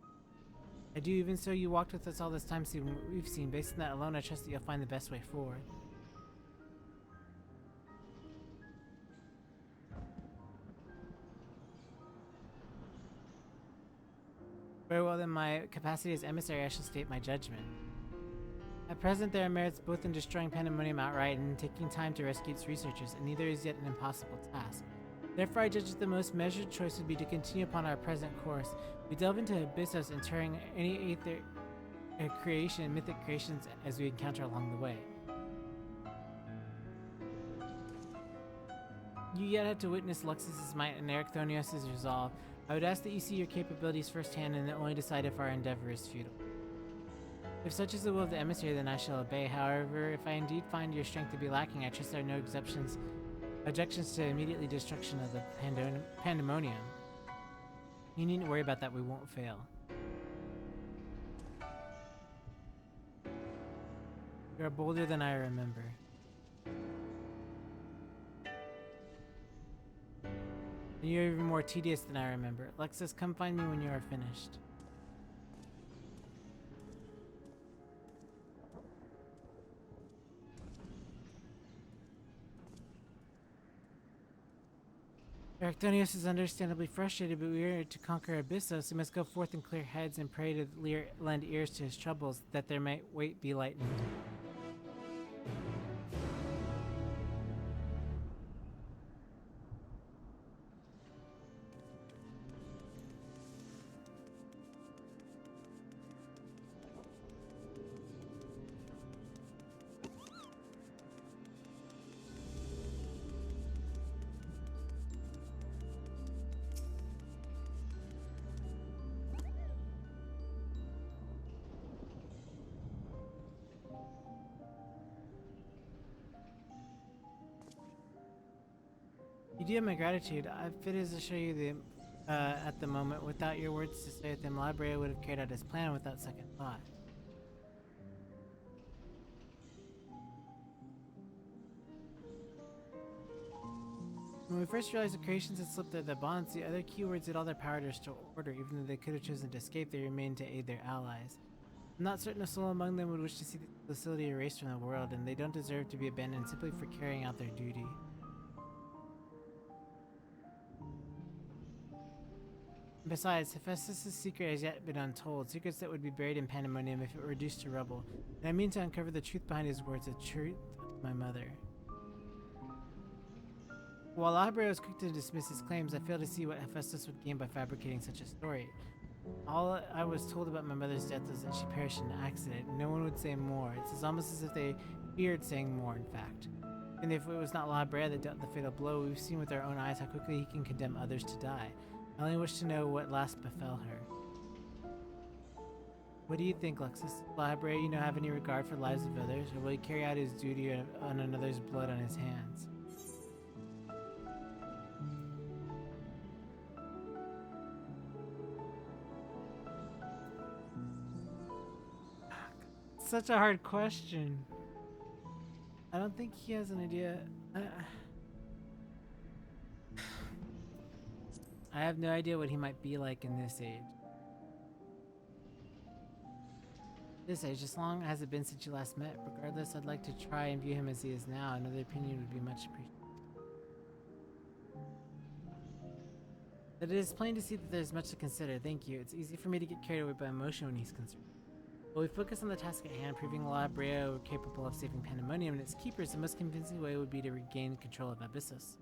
I do. Even so, you walked with us all this time, seeing what we've seen. Based on that alone, I trust that you'll find the best way forward. Very well, then, my capacity as emissary, I shall state my judgment. At present, there are merits both in destroying Pandemonium outright and in taking time to rescue its researchers, and neither is yet an impossible task. Therefore, I judge that the most measured choice would be to continue upon our present course. We delve into Abyssos, interring any aether mythic creations as we encounter along the way. You yet have to witness Luxus's might and Ericthonius' resolve. I would ask that you see your capabilities firsthand and then only decide if our endeavor is futile. If such is the will of the emissary, then I shall obey. However, if I indeed find your strength to be lacking, I trust there are no objections to immediately destruction of the Pandemonium. You needn't worry about that, we won't fail. You are bolder than I remember. And you're even more tedious than I remember. Lexus, come find me when you are finished. Ericthonius is understandably frustrated, but we are to conquer Abyssos. We must go forth and clear heads and pray to lend ears to his troubles, that their weight be lightened. You do have my gratitude. I've fit as to show you the at the moment. Without your words to say with him, Labrea would have carried out his plan without second thought. When we first realized the creations had slipped their bonds, the other keywords did all their power to restore order. Even though they could have chosen to escape, they remained to aid their allies. I'm not certain a soul among them would wish to see the facility erased from the world, and they don't deserve to be abandoned simply for carrying out their duty. Besides, Hephaestus' secret has yet been untold, secrets that would be buried in Pandemonium if it were reduced to rubble, and I mean to uncover the truth behind his words, the truth of my mother. While Library was quick to dismiss his claims, I fail to see what Hephaestus would gain by fabricating such a story. All I was told about my mother's death was that she perished in an accident. No one would say more. It's almost as if they feared saying more, in fact. And if it was not La Brea that dealt the fatal blow, we've seen with our own eyes how quickly he can condemn others to die. I only wish to know what last befell her. What do you think, Lexus? La Brea, have any regard for the lives of others, or will he carry out his duty on another's blood on his hands? Such a hard question. I don't think he has an idea. I have no idea what he might be like in this age. As long as it been since you last met. Regardless, I'd like to try and view him as he is now. Another opinion would be much appreciated. But it is plain to see that there's much to consider. Thank you. It's easy for me to get carried away by emotion when he's concerned. While we focus on the task at hand, proving La Brea were capable of saving Pandemonium and its keepers, the most convincing way would be to regain control of Abyssus.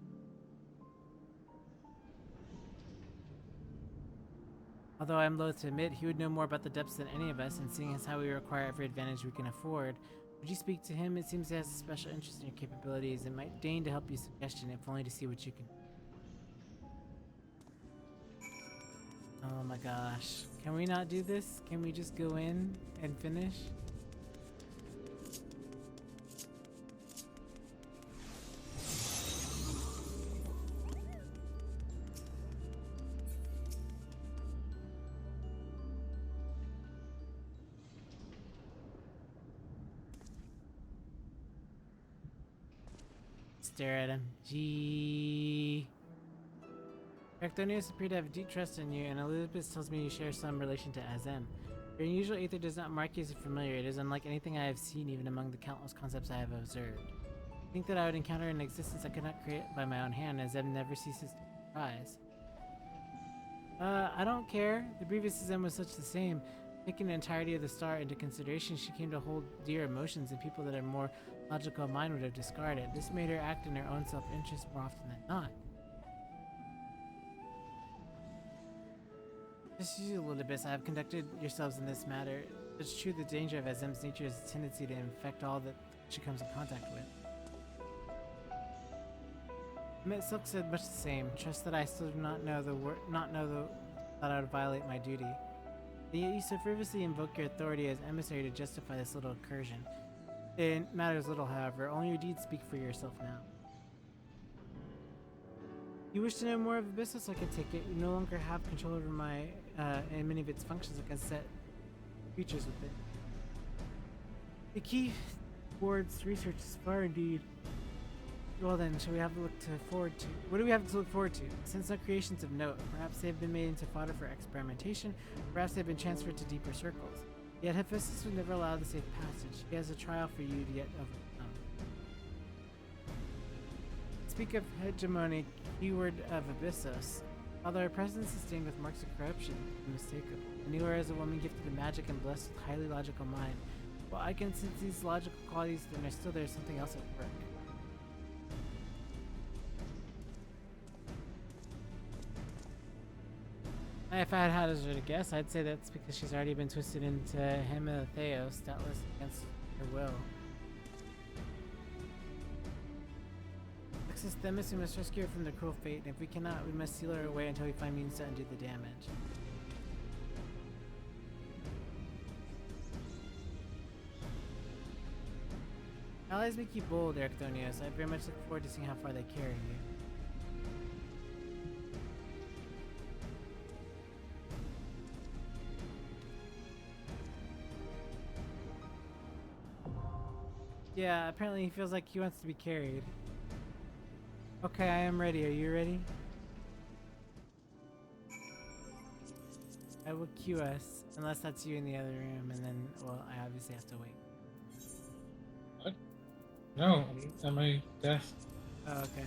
Although I am loath to admit, he would know more about the depths than any of us, and seeing as how we require every advantage we can afford, would you speak to him? It seems he has a special interest in your capabilities and might deign to help you suggestion, if only to see what you can do. Oh my gosh. Can we not do this? Can we just go in and finish? Stare at him. Gee. Arctonius appear to have deep trust in you, and Elizabeth tells me you share some relation to Azem. Your unusual ether does not mark you as familiar. It is unlike anything I have seen, even among the countless concepts I have observed. I think that I would encounter an existence I could not create by my own hand, as Azem never ceases to surprise. I don't care. The previous Azem was such the same. Taking the entirety of the star into consideration, she came to hold dear emotions and people that a more logical mind would have discarded. This made her act in her own self-interest more often than not. Just use a little bit. I have conducted yourselves in this matter. It's true the danger of Azem's nature is a tendency to infect all that she comes in contact with. Mitt Silk said much the same. Trust that I still do not know that I would violate my duty. And yet you so frivolously invoke your authority as emissary to justify this little incursion. It matters little, however. Only your deeds speak for yourself now. You wish to know more of Abyssus? I can take it. You no longer have control over my and many of its functions. I can set features with it. The key towards research is far indeed. Well then, shall we have to look forward to? What do we have to look forward to? Since no creations of note, perhaps they have been made into fodder for experimentation, perhaps they have been transferred to deeper circles. Yet Hephaestus would never allow the safe passage. He has a trial for you to yet overcome. Speak of hegemony, keyword of Abyssus. Although her presence is stained with marks of corruption, unmistakable. And you are as a woman gifted in magic and blessed with highly logical mind. Well, I can sense these logical qualities, then there's something else at work. If I had hazard to guess, I'd say that's because she's already been twisted into Hematheos, doubtless against her will. Alexis Themis, we must rescue her from the cruel fate, and if we cannot, we must seal her away until we find means to undo the damage. Allies make you bold, Arctonius. I very much look forward to seeing how far they carry you. Yeah, apparently he feels like he wants to be carried. Okay, I am ready. Are you ready? I will cue us, unless that's you in the other room, and then, well, I obviously have to wait. What? No, I'm at my desk. Oh, okay.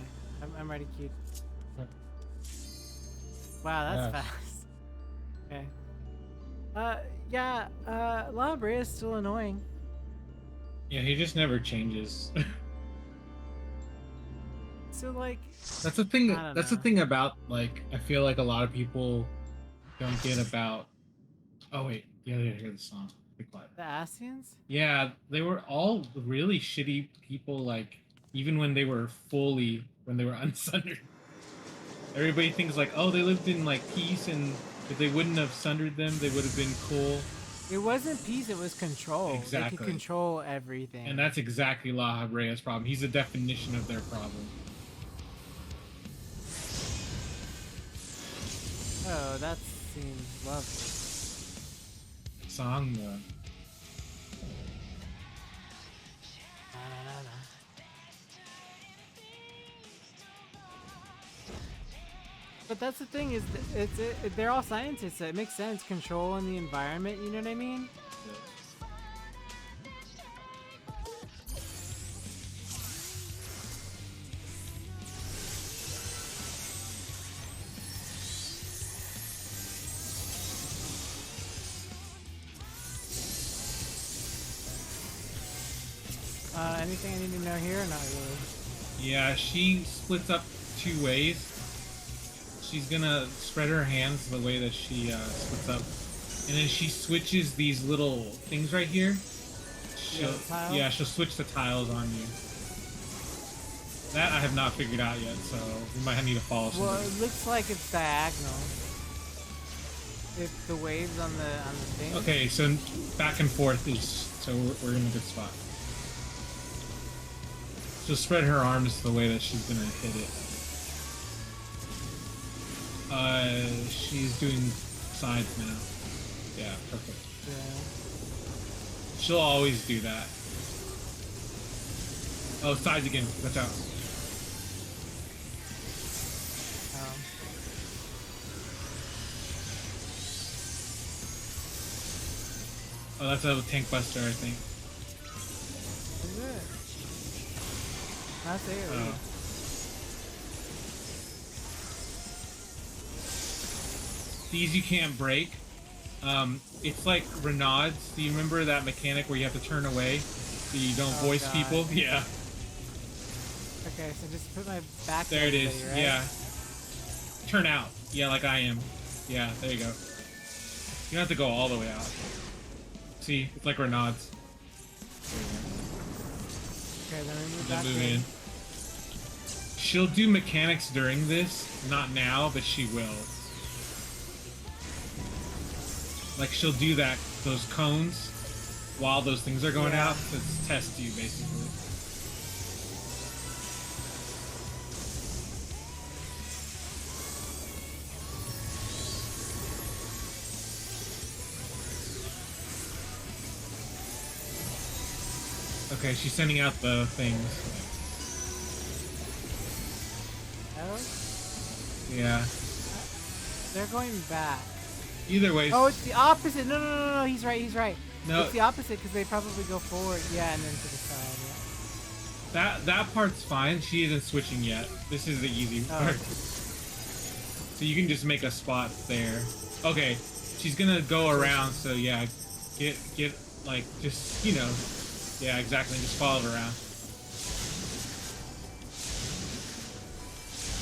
I'm ready queued. Wow, that's fast. Okay. Yeah, La Brea is still annoying. Yeah, he just never changes. So like, That's the thing. I don't That's the know. thing about like I feel like a lot of people don't get about. Oh wait, yeah, hear the song. Be quiet. The Asians? Yeah, they were all really shitty people. Like even when they were when they were unsundered. Everybody thinks like, oh, they lived in like peace, and if they wouldn't have sundered them, they would have been cool. It wasn't peace, it was control. They could Exactly. control everything. And that's exactly La Habrea's problem. He's the definition of their problem. Oh, that seems lovely. Song, But that's the thing is, they're all scientists, so it makes sense. Control in the environment, you know what I mean? Anything I need to know here? Not really. Yeah, she splits up 2 ways. She's gonna spread her hands the way that she splits up, and then she switches these little things right here. She'll switch the tiles on you. That I have not figured out yet, so we might need to follow. Well, it looks like it's diagonal. If the waves on the thing. Okay, so back and forth is so we're in a good spot. She'll spread her arms the way that she's gonna hit it. She's doing sides now. Yeah, perfect. Yeah. She'll always do that. Oh, sides again. Watch out. Oh, that's a tank buster, I think. Is it? That's it. Oh. These you can't break. It's like Renaud's. Do you remember that mechanic where you have to turn away so you don't voice people? Yeah. Okay, so just put my back. There it is. Right? Yeah. Turn out. Yeah, like I am. Yeah, there you go. You don't have to go all the way out. See, it's like Renaud's. Okay, then we move Then back move in. She'll do mechanics during this, not now, but she will. Like she'll do those cones while those things are going out to test you, basically. Okay, she's sending out the things. Oh? Yeah. They're going back. Either way. Oh, it's the opposite. No. He's right. No. It's the opposite because they probably go forward. Yeah, and then to the side. Yeah. That part's fine. She isn't switching yet. This is the easy part. So you can just make a spot there. Okay, she's gonna go around. So yeah, get like just yeah, exactly. Just follow it around.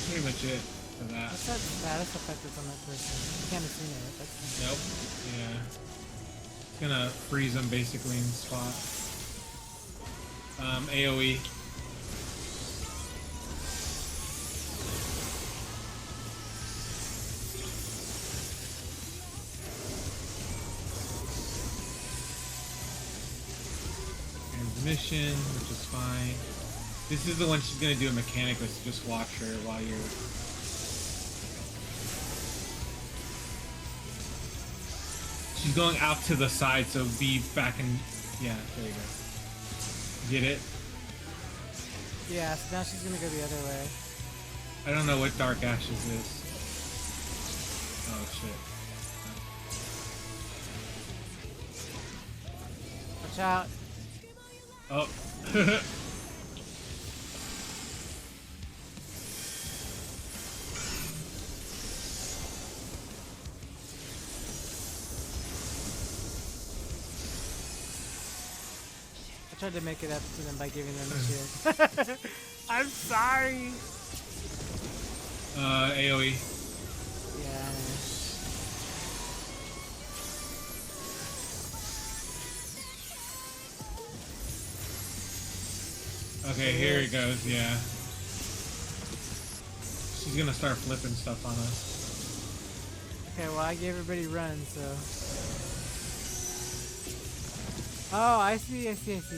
Pretty much it for that. What's that status effect that's on that person? You can't have seen it. That's Nope. Yeah. It's gonna freeze them basically in the spot. AoE. Transmission, which is fine. This is the one she's gonna do a mechanic with, so just watch her while you're... She's going out to the side, so be back in... Yeah, there you go. Get it? Yeah, so now she's gonna go the other way. I don't know what Dark Ashes is. Oh, shit. Watch out. Oh. I tried to make it up to them by giving them a shield. I'm sorry. AoE. Yeah. Okay, here it goes, yeah. She's gonna start flipping stuff on us. Okay, well I gave everybody runs, so. Oh, I see. Okay, so.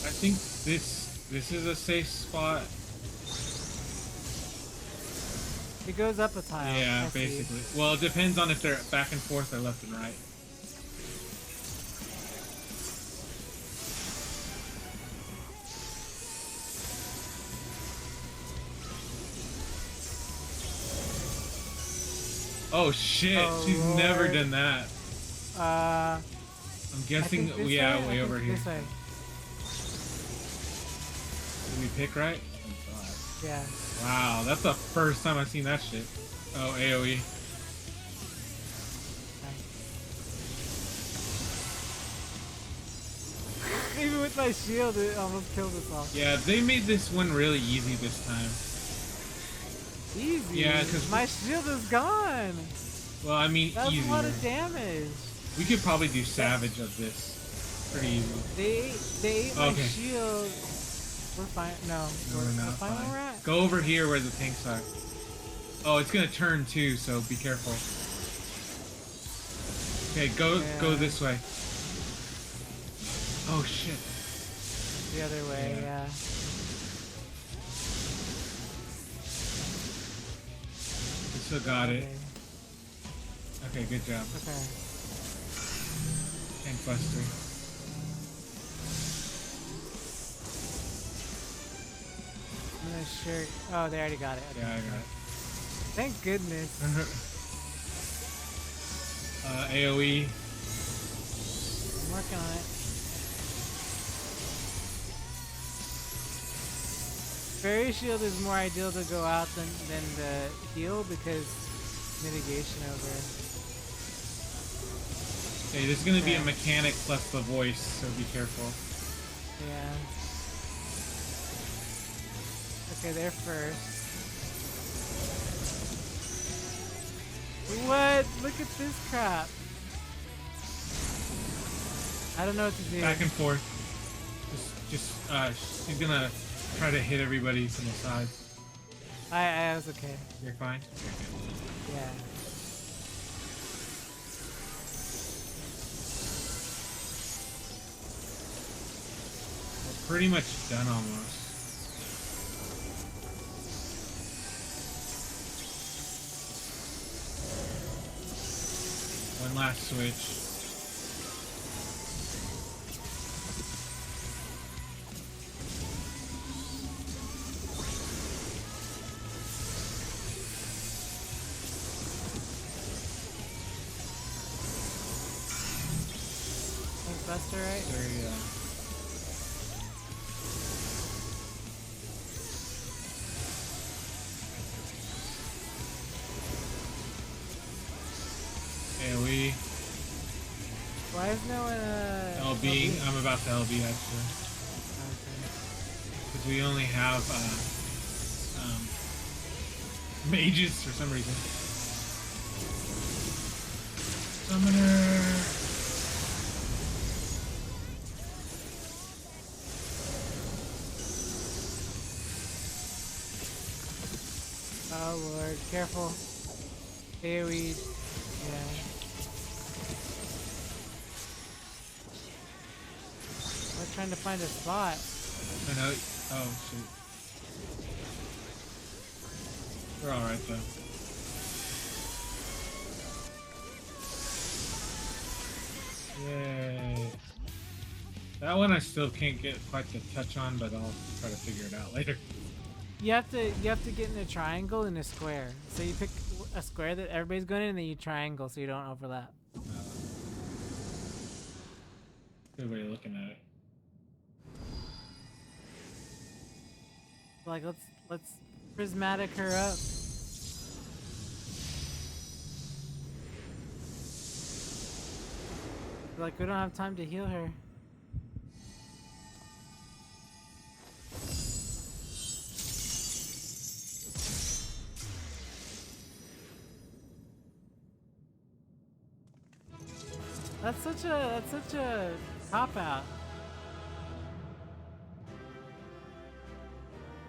I think this is a safe spot. It goes up a tile. Yeah, I basically. see. Well, it depends on if they're back and forth or left and right. Oh shit, Oh, she's Lord. never done that. Uh, I'm guessing, I think this yeah, way I over think here. This way. Did we pick right? Yeah. Wow, that's the first time I've seen that shit. Oh, AoE. Even with my shield, it almost killed us all. Yeah, they made this one really easy this time. Easy. Yeah, 'cause my shield is gone. Well, I mean, That's easier. a lot of damage. We could probably do Savage of this. Pretty easy. They ate my Okay. shield. We're fine. No, We're we're not fine. fine. Where we're at. Go over here where the tanks are. Oh, it's gonna turn too, so be careful. Okay, go this way. Oh shit. The other way, yeah. We still got it. Okay. Okay, good job. Okay. Tank buster. I'm gonna sure. Oh, they already got it. Okay. Yeah, I got it. Thank goodness. AoE. I'm working on it. Fairy shield is more ideal to go out than the heal because mitigation over. Okay, this is gonna be a mechanic plus the voice, so be careful. Yeah. Okay, they're first. What? Look at this crap. I don't know what to do. Back and forth. She's gonna try to hit everybody from the sides. I was okay. You're fine? Yeah. We're pretty much done almost. One last switch. Buster, right? There you go. AoE. Why is no one LB. I'm about to LB actually. Because we only have mages for some reason. Summoner. Oh lord, careful. AoE. Yeah. We're trying to find a spot. I know. Oh shoot. We're alright though. Yay. That one I still can't get quite the touch on, but I'll try to figure it out later. You have to get in a triangle and a square. So you pick a square that everybody's going in, and then you triangle so you don't overlap. Good way of looking at it. Like let's prismatic her up. Like we don't have time to heal her. That's such a cop out.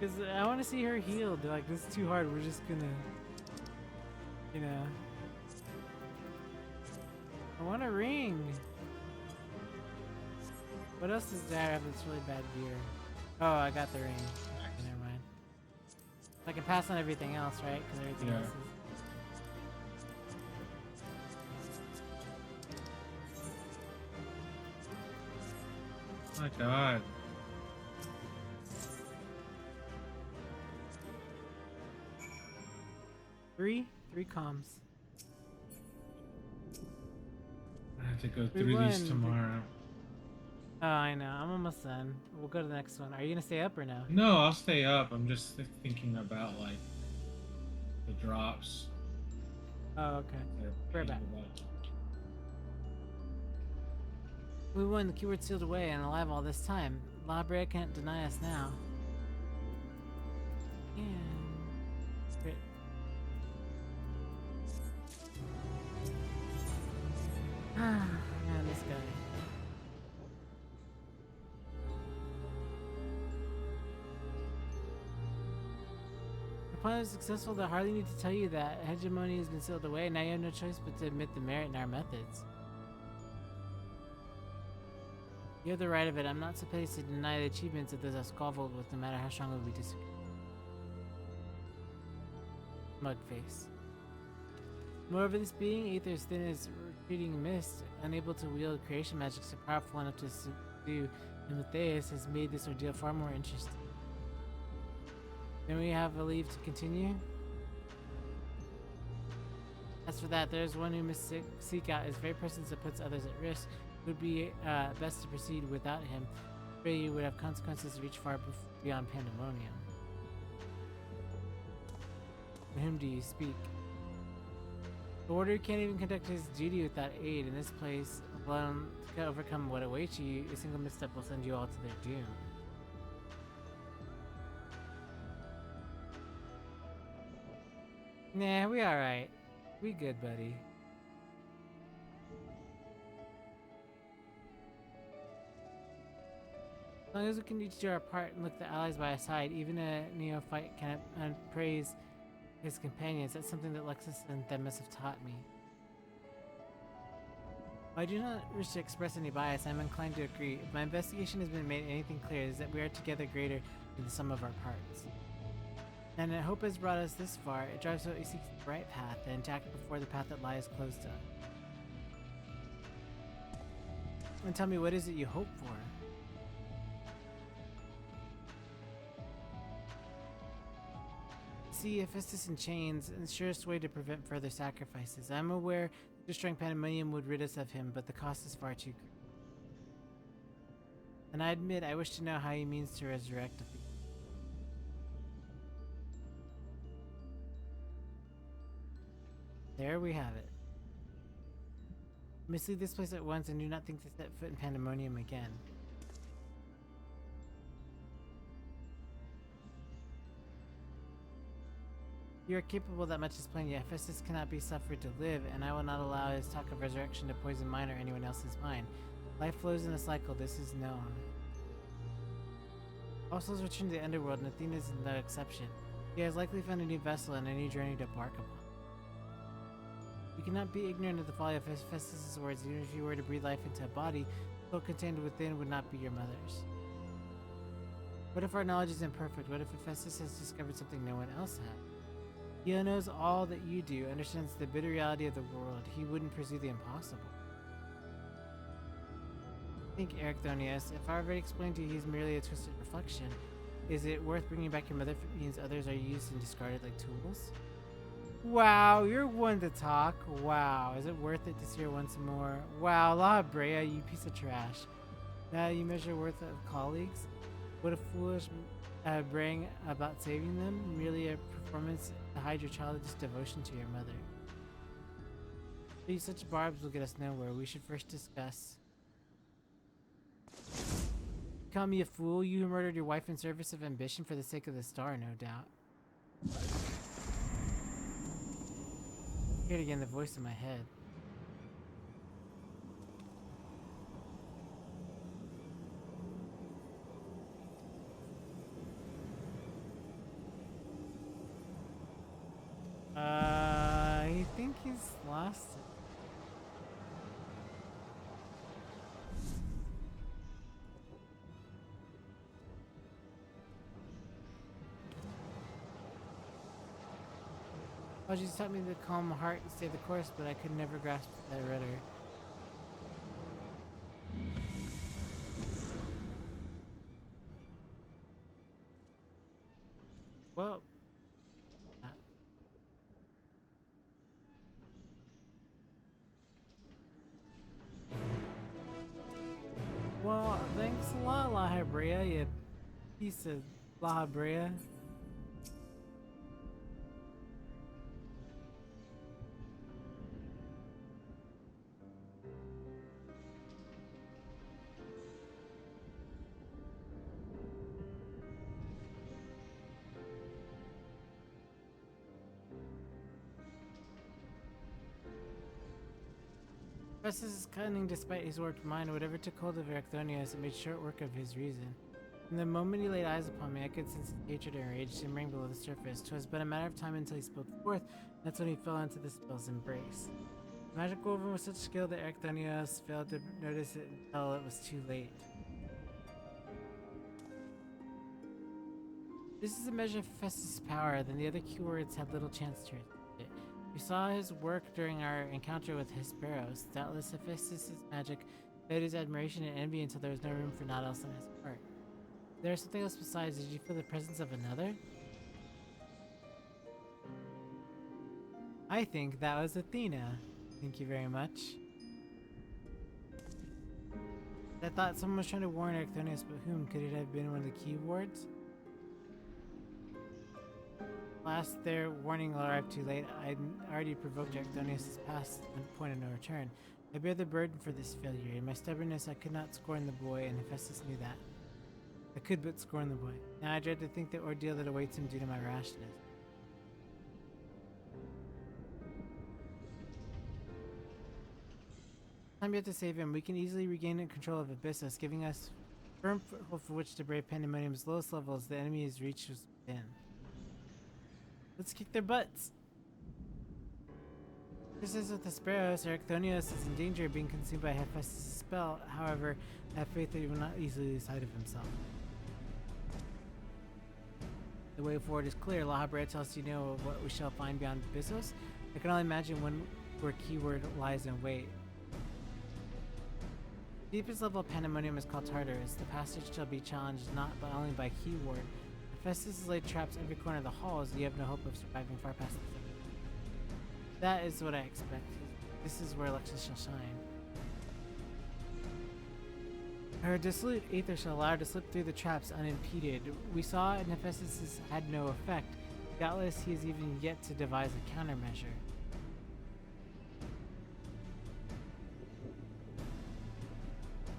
Cause I want to see her healed. Like, this is too hard. We're just gonna, you know. I want a ring. What else is there? I have this really bad gear. Oh, I got the ring. Okay, never mind. I can pass on everything else, right? Because everything else is. Oh my god. Three comms. I have to go through these tomorrow. Oh, I know. I'm almost done. We'll go to the next one. Are you gonna stay up or no? No, I'll stay up. I'm just thinking about like the drops. Oh, okay. We're back. We won. The keyword sealed away and alive all this time. La Brea can't deny us now. And great. Ah, man, this guy. The plan was successful. I hardly need to tell you that hegemony has been sealed away. Now you have no choice but to admit the merit in our methods. You have the right of it. I'm not supposed to deny the achievements of those I've squabbled with, no matter how strongly we disagree. Mug face. Moreover, this being, Aether as thin as retreating mist, unable to wield creation magic so powerful enough to subdue Timotheus, has made this ordeal far more interesting. Then we have a leave to continue. As for that, there is one who must seek out his very presence that puts others at risk. It would be best to proceed without him. Afraid you would have consequences to reach far beyond pandemonium. To whom do you speak? The Order can't even conduct his duty without aid. In this place, alone to overcome what awaits you, a single misstep will send you all to their doom. Nah, we alright. We good, buddy. As long as we can each do our part and look the allies by our side, even a neophyte can praise his companions. That's something that Lexus and Themis have taught me. While I do not wish to express any bias, I'm inclined to agree. If my investigation has been made anything clear, it is that we are together greater than the sum of our parts. And hope has brought us this far. It drives what we seek the right path, and to act before the path that lies closed to us. And tell me, what is it you hope for? See, Hephaestus in chains is the surest way to prevent further sacrifices. I'm aware destroying Pandemonium would rid us of him, but the cost is far too great. And I admit, I wish to know how he means to resurrect the people. There we have it. I must leave this place at once and do not think to set foot in Pandemonium again. You are capable, that much is plain, yet Hephaestus cannot be suffered to live, and I will not allow his talk of resurrection to poison mine or anyone else's mind. Life flows in a cycle, this is known. All souls return to the underworld, and Athena is no exception. He has likely found a new vessel and a new journey to embark upon. You cannot be ignorant of the folly of Hephaestus' words. Even if you were to breathe life into a body, the soul contained within would not be your mother's. What if our knowledge is imperfect? What if Hephaestus has discovered something no one else had? He knows all that you do, understands the bitter reality of the world. He wouldn't pursue the impossible. Think, Ericthonius, if I already explained to you he's merely a twisted reflection, is it worth bringing back your mother if it means others are used and discarded like tools? Wow, you're one to talk. Wow, is it worth it to see her once more? Wow, La Brea, you piece of trash. Now you measure worth of colleagues? What a foolish braying about saving them? Merely a performance to hide your childish devotion to your mother. These such barbs will get us nowhere. We should first discuss. Call me a fool? You who murdered your wife in service of ambition for the sake of the star, no doubt. Hear it again, the voice in my head. think he's lost it. Apologies taught me the calm heart and stay the course, but I could never grasp that rudder. Well, well, thanks a lot, La Habrea, you piece of La Habrea. Festus is cunning despite his warped mind. Whatever took hold of Erechthonius, it made short work of his reason. From the moment he laid eyes upon me, I could sense his hatred and rage simmering below the surface. 'Twas but a matter of time until he spoke forth. That's when he fell into the spell's embrace. The magic woven with such skill that Erechthonius failed to notice it until it was too late. This is a measure of Festus' power, then the other keywords had little chance to resist it. We saw his work during our encounter with Hesperos. Doubtless Hephaestus' magic fed his admiration and envy until there was no room for naught else in his heart. There was something else besides. Did you feel the presence of another? I think that was Athena. Thank you very much. I thought someone was trying to warn Erechthonius, but whom? Could it have been one of the key wards? Last, their warning arrived too late. I'd already provoked Erechthonius' past point of no return. I bear the burden for this failure. In my stubbornness, I could not scorn the boy, and Hephaestus knew that. I could but scorn the boy. Now I dread to think the ordeal that awaits him due to my rashness. Time yet to save him. We can easily regain control of Abyssos, giving us firm foothold for which to brave Pandemonium's lowest levels. The enemy is reached within. Let's kick their butts! Just as with the Hesperos, Erechthonius is in danger of being consumed by Hephaestus' spell. However, I have faith that he will not easily lose sight of himself. The way forward is clear. La Habrea tells you know of what we shall find beyond Abyssos. I can only imagine where keyword lies in wait. The deepest level of Pandemonium is called Tartarus. The passage shall be challenged not but only by keyword. Hephaestus has laid traps every corner of the halls. You have no hope of surviving far past the surface. That is what I expect. This is where Alexis shall shine. Her dissolute aether shall allow her to slip through the traps unimpeded. We saw it, and Hephaestus had no effect. Doubtless he is even yet to devise a countermeasure.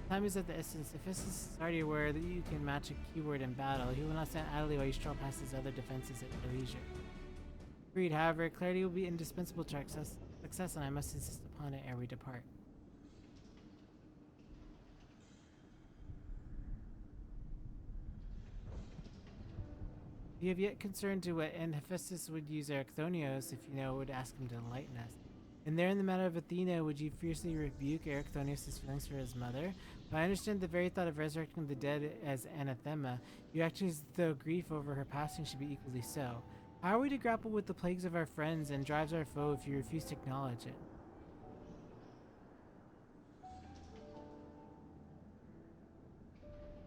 Time is of the essence. Hephaestus is already aware that you can match a keyword in battle. He will not stand idly while you stroll past his other defenses at your leisure. Agreed, however, clarity will be indispensable to our success, and I must insist upon it ere we depart. You have yet concerned to what end Hephaestus would use Erechthonios if you know would ask him to enlighten us. And there in the matter of Athena, would you fiercely rebuke Erechthonius' feelings for his mother? But I understand the very thought of resurrecting the dead as anathema. You act as though grief over her passing should be equally so. How are we to grapple with the plagues of our friends and drives our foe if you refuse to acknowledge it?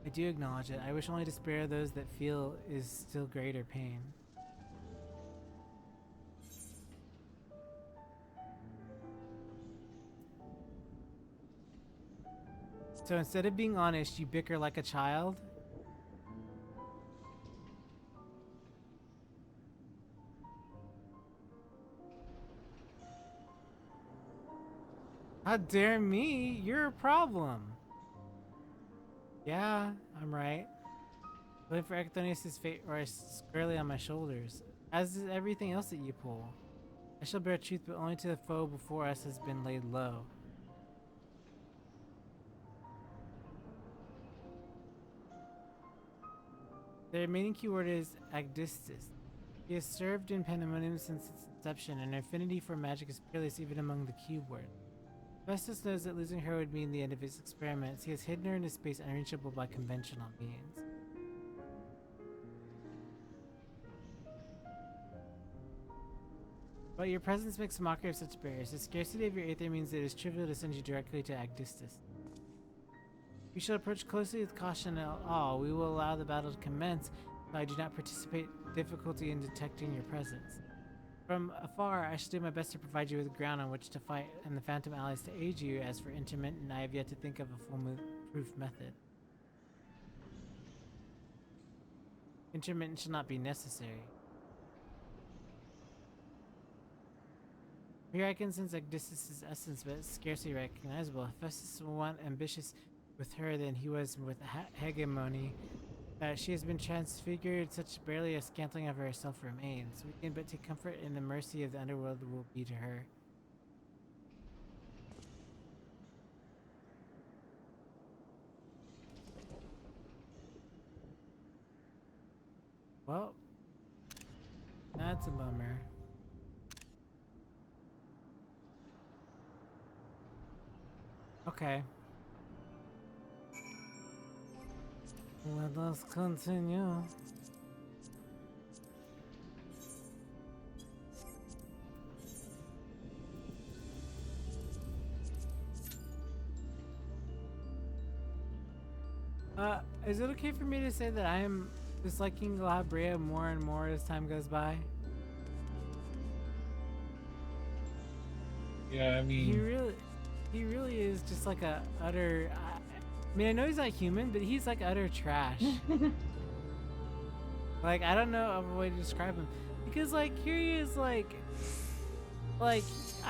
I do acknowledge it. I wish only to spare those that feel is still greater pain. So instead of being honest, you bicker like a child? How dare me? You're a problem. Yeah, I'm right. But for Erechthonius' fate rests squarely on my shoulders, as is everything else that you pull. I shall bear truth, but only to the foe before us has been laid low. The remaining keyword is Agdistis. He has served in Pandemonium since its inception, and her affinity for magic is peerless even among the cube ward. Festus knows that losing her would mean the end of his experiments. He has hidden her in a space unreachable by conventional means. But your presence makes a mockery of such barriers. The scarcity of your aether means that it is trivial to send you directly to Agdistis. We shall approach closely with caution at all. We will allow the battle to commence, though I do not participate difficulty in detecting your presence. From afar, I shall do my best to provide you with ground on which to fight, and the Phantom allies to aid you. As for intermittent, I have yet to think of a foolproof method. Intermittent shall not be necessary. Here I can sense Agdistis' essence, but it's scarcely recognizable. Festus will want ambitious with her than he was with hegemony. She has been transfigured, such barely a scantling of herself remains. We can but take comfort in the mercy of the underworld will be to her. Well, that's a bummer. Okay. Let us continue. Is it okay for me to say that I am disliking La Brea more and more as time goes by? Yeah, I mean... He really is just like a utter... I mean, I know he's not human, but he's like utter trash. Like, I don't know of a way to describe him. Because, like, here he is, like, I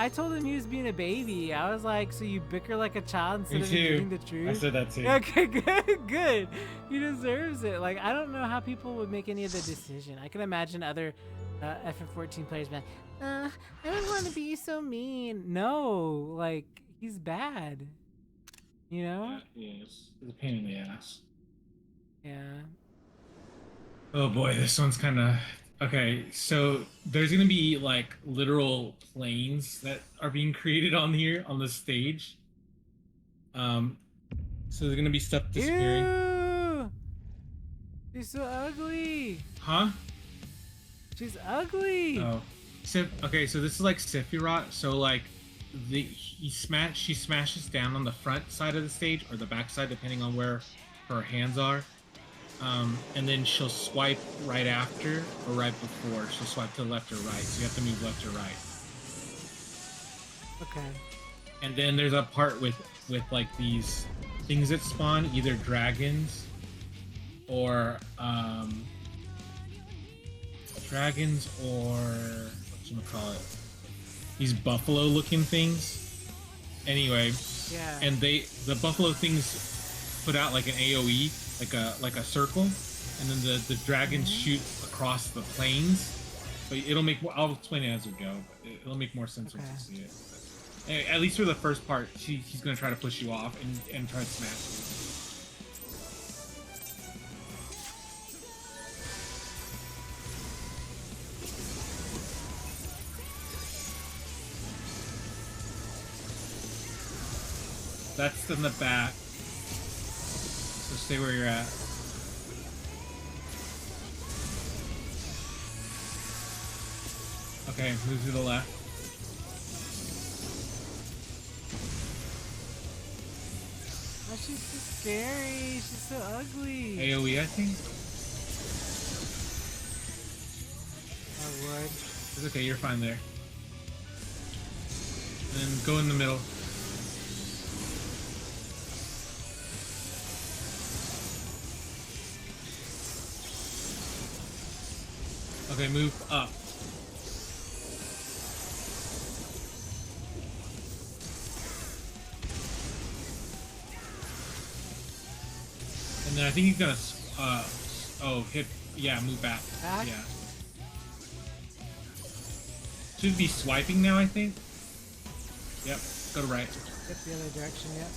told him he was being a baby. I was like, so you bicker like a child instead of admitting the truth? I said that too. Okay, good. He deserves it. Like, I don't know how people would make any other decision. I can imagine other FF14 players being like, I don't want to be so mean. No, like, he's bad. You know? Yeah, it's a pain in the ass. Yeah. Oh boy, this one's kind of... Okay, so there's going to be, like, literal planes that are being created on here, on the stage. So there's going to be stuff disappearing. Ew! She's so ugly! Huh? She's ugly! Oh. Okay, so this is like Sephiroth, so, like, she smashes down on the front side of the stage, or the back side, depending on where her hands are. And then she'll swipe right after or right before. She'll swipe to the left or right, so you have to move left or right. Okay. And then there's a part with like these things that spawn, either dragons or whatchamacallit, these buffalo looking things. Anyway, yeah. And the buffalo things put out like an AoE, like a circle, and then the dragons shoot across the plains. But it'll make more. I'll explain it as we go. But it'll make more sense once you see it. But anyway, at least for the first part, he's gonna try to push you off and try to smash you. That's in the back. So stay where you're at. Okay, move to the left. Oh, she's so scary. She's so ugly. AoE, I think. Oh, Lord. It's okay, you're fine there. And then go in the middle. Okay, move up. And then I think he's gonna, move back. Back? Yeah. Should be swiping now, I think. Yep, go to right. Yep, the other direction, yep.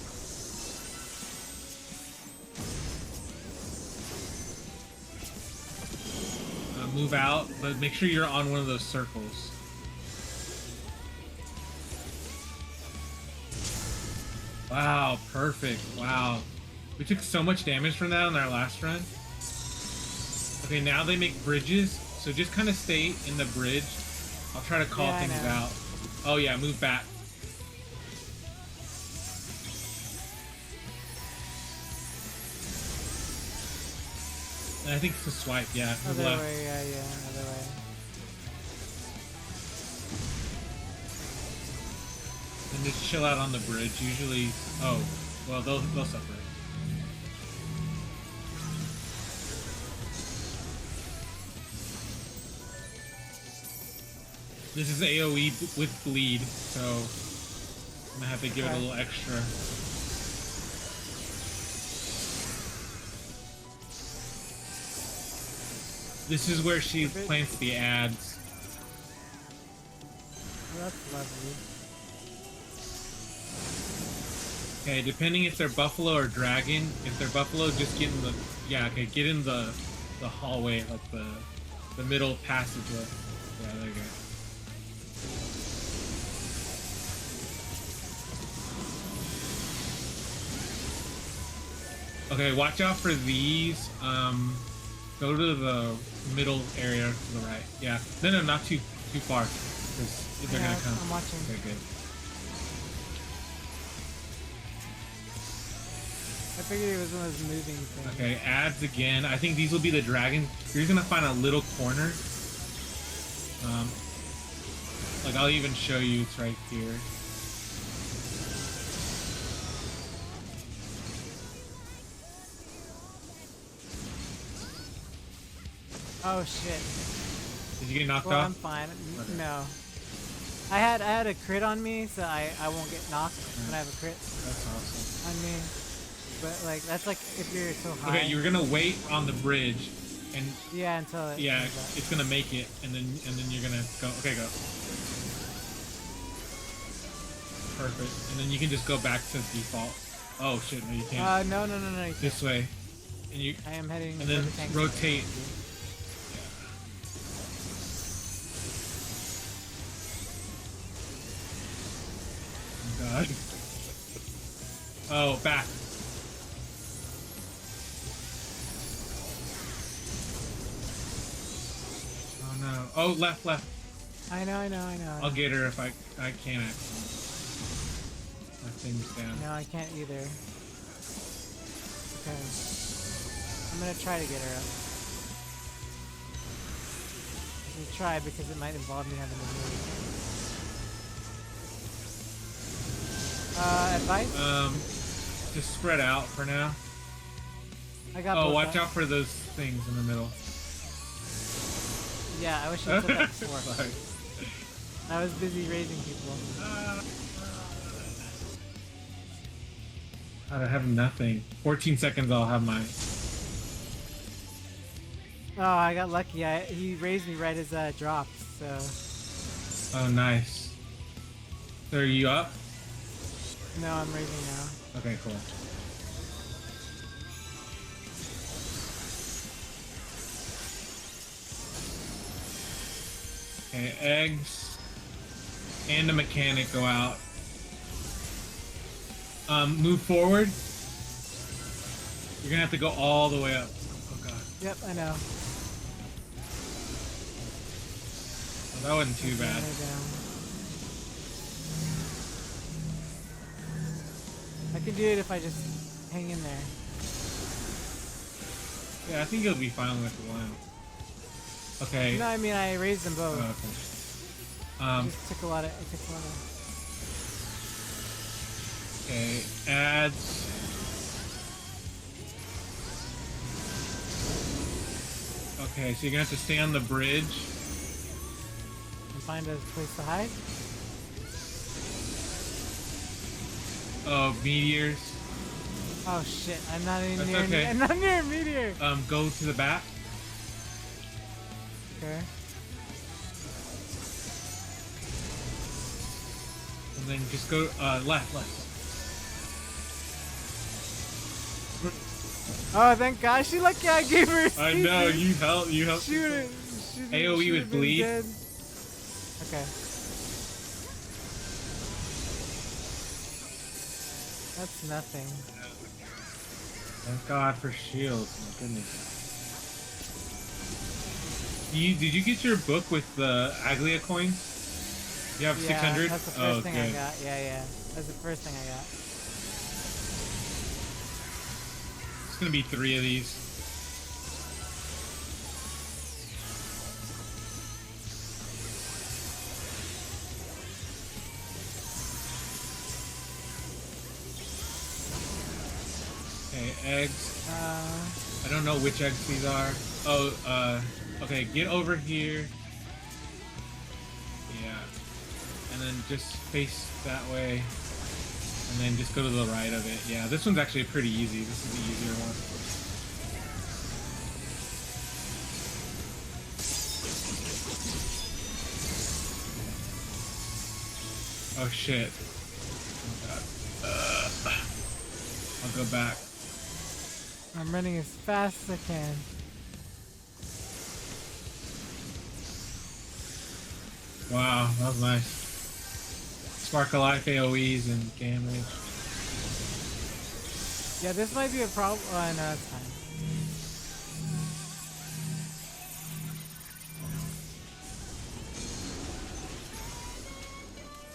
move out, but make sure you're on one of those circles. Wow, perfect. Wow. We took so much damage from that on our last run. Okay, now they make bridges, so just kind of stay in the bridge. I'll try to call things out. Oh yeah, move back. And I think it's a swipe, yeah. Move Other left. way, yeah, other way. And just chill out on the bridge. Usually, oh, well, they'll separate. This is AoE with bleed, so I'm gonna have to give it a little extra. This is where she plants the ads. That's lovely. Okay, depending if they're buffalo or dragon. If they're buffalo, just get in the get in the hallway, like the middle passageway. Yeah, there you go. Okay, watch out for these. Go to the middle area to the right. Yeah. No, not too far, because they're gonna come. I'm watching. Okay, good. I figured it was one of those moving things. Okay, ads again. I think these will be the dragons. You're just gonna find a little corner. Like I'll even show you. It's right here. Oh shit. Did you get knocked Well, off? I'm fine. Okay. No. I had a crit on me, so I won't get knocked when I have a crit That's awesome. on me. But like that's like if you're so high. Okay, you're gonna wait on the bridge, and yeah, until it yeah, comes up. it's gonna make it, and then you're gonna go. Okay, go. Perfect. And then you can just go back to default. Oh shit, no, you can't. No, you can't. This way, and you. I am heading. And then for the tank. rotate. God. Oh, back. Oh no. Oh, left. I know. I'll get her if I can actually. My thing's down. No, I can't either. Okay. I'm gonna try to get her up. I'm gonna try because it might involve me having to move. Advice? Just spread out for now. I got Oh, both watch up. out for those things in the middle. Yeah, I wish I put that before. Sorry. I was busy raising people. I have nothing. 14 seconds, I'll have my... Oh, I got lucky. He raised me right as dropped, so... Oh, nice. So are you up? No, I'm raising now. Okay, cool. Okay, eggs and a mechanic go out. Move forward. You're gonna have to go all the way up. Oh god. Yep, I know. Oh, that wasn't too bad. I can do it if I just hang in there. Yeah, I think you'll be fine with one. Okay. No, I mean I raised them both. Okay. It just took a lot of. Okay, ads. Okay, so you're gonna have to stay on the bridge. And find a place to hide. Oh, meteors. Oh shit! I'm not even That's near. okay. I'm not near a meteor. Go to the back. Okay. And then just go left. Oh, thank God! She lucky I gave her. I know you helped. Shoot AoE with bleed. Dead. Okay. That's nothing. Thank God for shields. My goodness. Did you get your book with the Aglia coins? You have 600? That's the first thing I got. Yeah. That's the first thing I got. It's gonna be 3 of these. Okay, eggs. I don't know which eggs these are. Oh, okay, get over here. Yeah. And then just face that way. And then just go to the right of it. Yeah, this one's actually pretty easy. This is the easier one. Oh shit. Oh god. I'll go back. I'm running as fast as I can. Wow, that was nice. Spark of Life AoEs and damage. Yeah, this might be a problem. Oh, no, it's fine.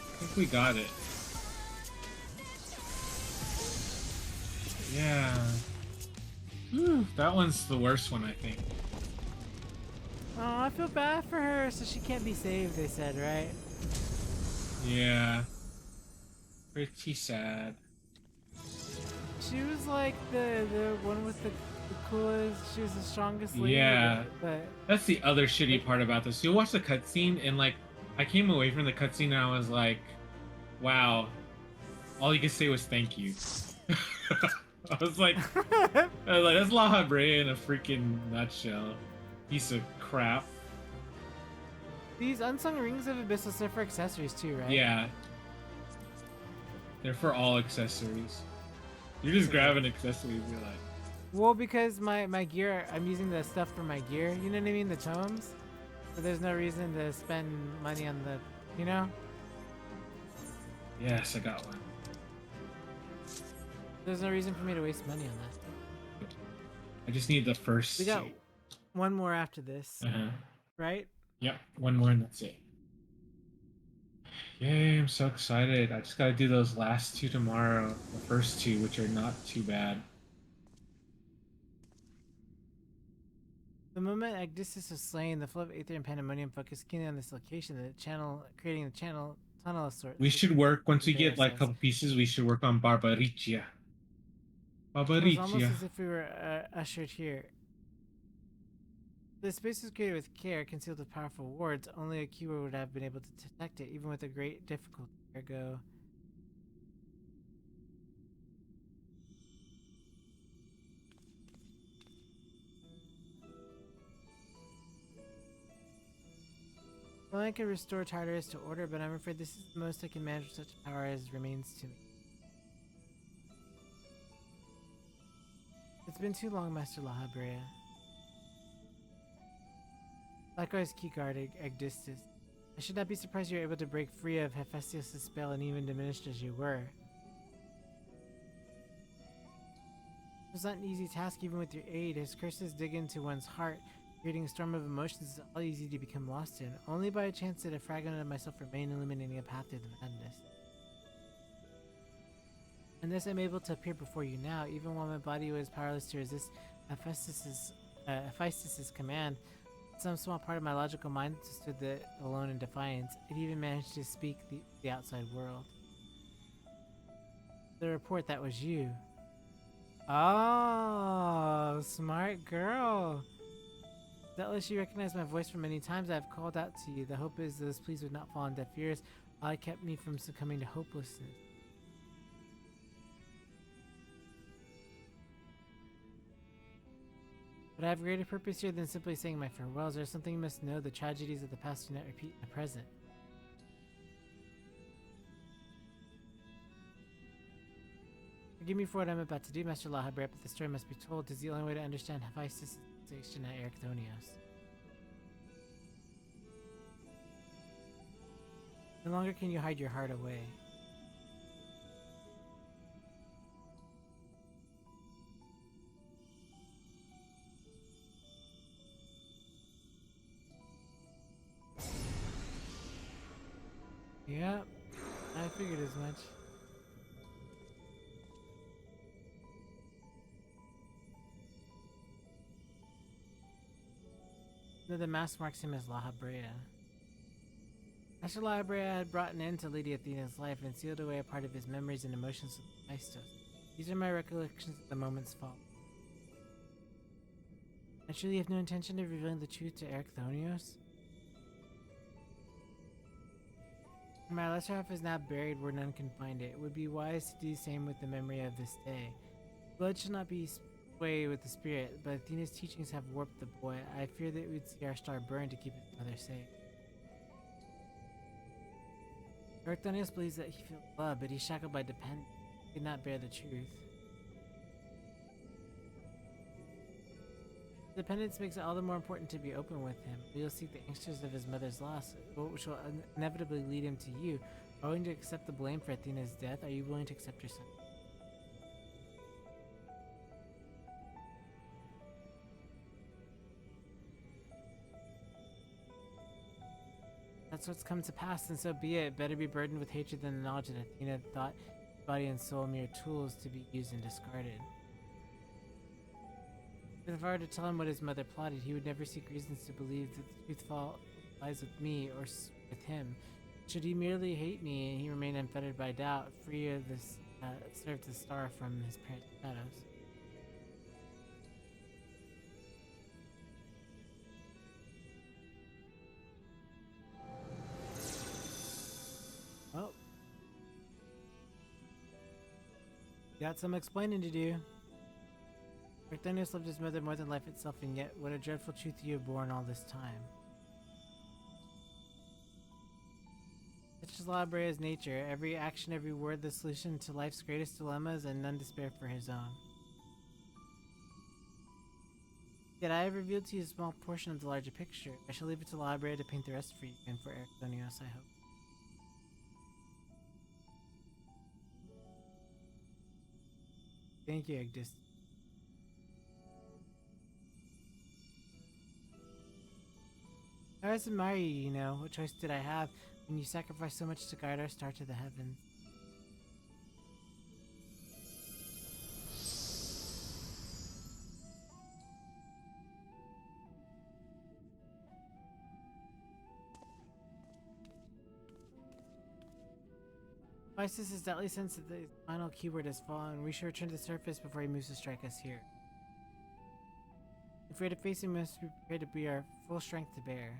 I think we got it. Yeah. Whew, that one's the worst one, I think. Oh, I feel bad for her, so she can't be saved, they said, right? Yeah. Pretty sad. She was like the one with the coolest, she was the strongest lady. Yeah. But That's the other shitty part about this. You'll watch the cutscene and like, I came away from the cutscene and I was like, wow. All you could say was thank you. I was like, that's La Habrea in a freaking nutshell. Piece of crap. These unsung rings of Abyssal are for accessories too, right? Yeah. They're for all accessories. You're just grabbing accessories, you're like... Well, because my gear, I'm using the stuff for my gear, you know what I mean? The tomes. So there's no reason to spend money on the, you know? Yes, I got one. There's no reason for me to waste money on that. I just need the first We got two. one more after this, right? Yep, one more and that's it. Yay, I'm so excited. I just gotta do those last two tomorrow. The first two, which are not too bad. The moment Agdistis was slain, the flow of aether and pandemonium focused keenly on this location, the channel, creating the channel tunnel of sorts. We should work, once we get like a couple pieces, we should work on Barbaricia. It was almost as if we were ushered here. The space was created with care, concealed with powerful wards. Only a keeper would have been able to detect it, even with a great difficulty. Ergo. Well, I can restore Tartarus to order, but I'm afraid this is the most I can manage with such power as remains to me. It's been too long, Master La Habrea. Likewise, Keyguard Agdistis. I should not be surprised you were able to break free of Hephaestus' spell and even diminished as you were. It was not an easy task even with your aid. His curses dig into one's heart, creating a storm of emotions that's all easy to become lost in. Only by a chance did a fragment of myself remain, illuminating a path through the madness. And thus I'm able to appear before you now, even while my body was powerless to resist Hephaestus' command. Some small part of my logical mind stood alone in defiance. It even managed to speak the outside world. The report that was you. Oh, smart girl. Doubtless you recognize my voice from many times I have called out to you. The hope is those pleas would not fall on deaf ears. All it kept me from succumbing to hopelessness. But I have greater purpose here than simply saying my farewells. There's something you must know. The tragedies of the past do not repeat in the present. Forgive me for what I'm about to do, Master La Habrea, but the story must be told. It is the only way to understand Hephaestus' station at Ericthonios. No longer can you hide your heart away. Yep, I figured as much. The mask marks him as La Habrea. After La Habrea had brought an end to Lady Athena's life and sealed away a part of his memories and emotions with Hephaestus, these are my recollections of the moment's fall. I truly have no intention of revealing the truth to Erechthonios. My lesser half is now buried where none can find it. It would be wise to do the same with the memory of this day. Blood shall not be swayed with the spirit, but Athena's teachings have warped the boy. I fear that we'd see our star burn to keep his mother safe. Erechthonios believes that he feels love, but he's shackled by dependence. He cannot bear the truth. Dependence makes it all the more important to be open with him. He'll seek the anxiousness of his mother's loss, which will inevitably lead him to you. Are you willing to accept the blame for Athena's death? Are you willing to accept your son? That's what's come to pass, and so be it. Better be burdened with hatred than the knowledge that Athena thought his body and soul mere tools to be used and discarded. If I were to tell him what his mother plotted, he would never seek reasons to believe that the truth lies with me or with him. Should he merely hate me and he remain unfettered by doubt, free of this, serve the star from his parents' shadows? Well, got some explaining to do. Erechthonios loved his mother more than life itself, and yet what a dreadful truth you have borne all this time. Such is La Habrea's nature, every action, every word, the solution to life's greatest dilemmas, and none despair for his own. Yet I have revealed to you a small portion of the larger picture. I shall leave it to La Habrea to paint the rest for you, and for Erechthonios, I hope. Thank you, Egdis. I always admire you, you know. What choice did I have when you sacrificed so much to guide our star to the heavens? Isis has doubtly sensed that the final keyword has fallen. We should return to the surface before he moves to strike us here. If we are to face him, we must be prepared to be our full strength to bear.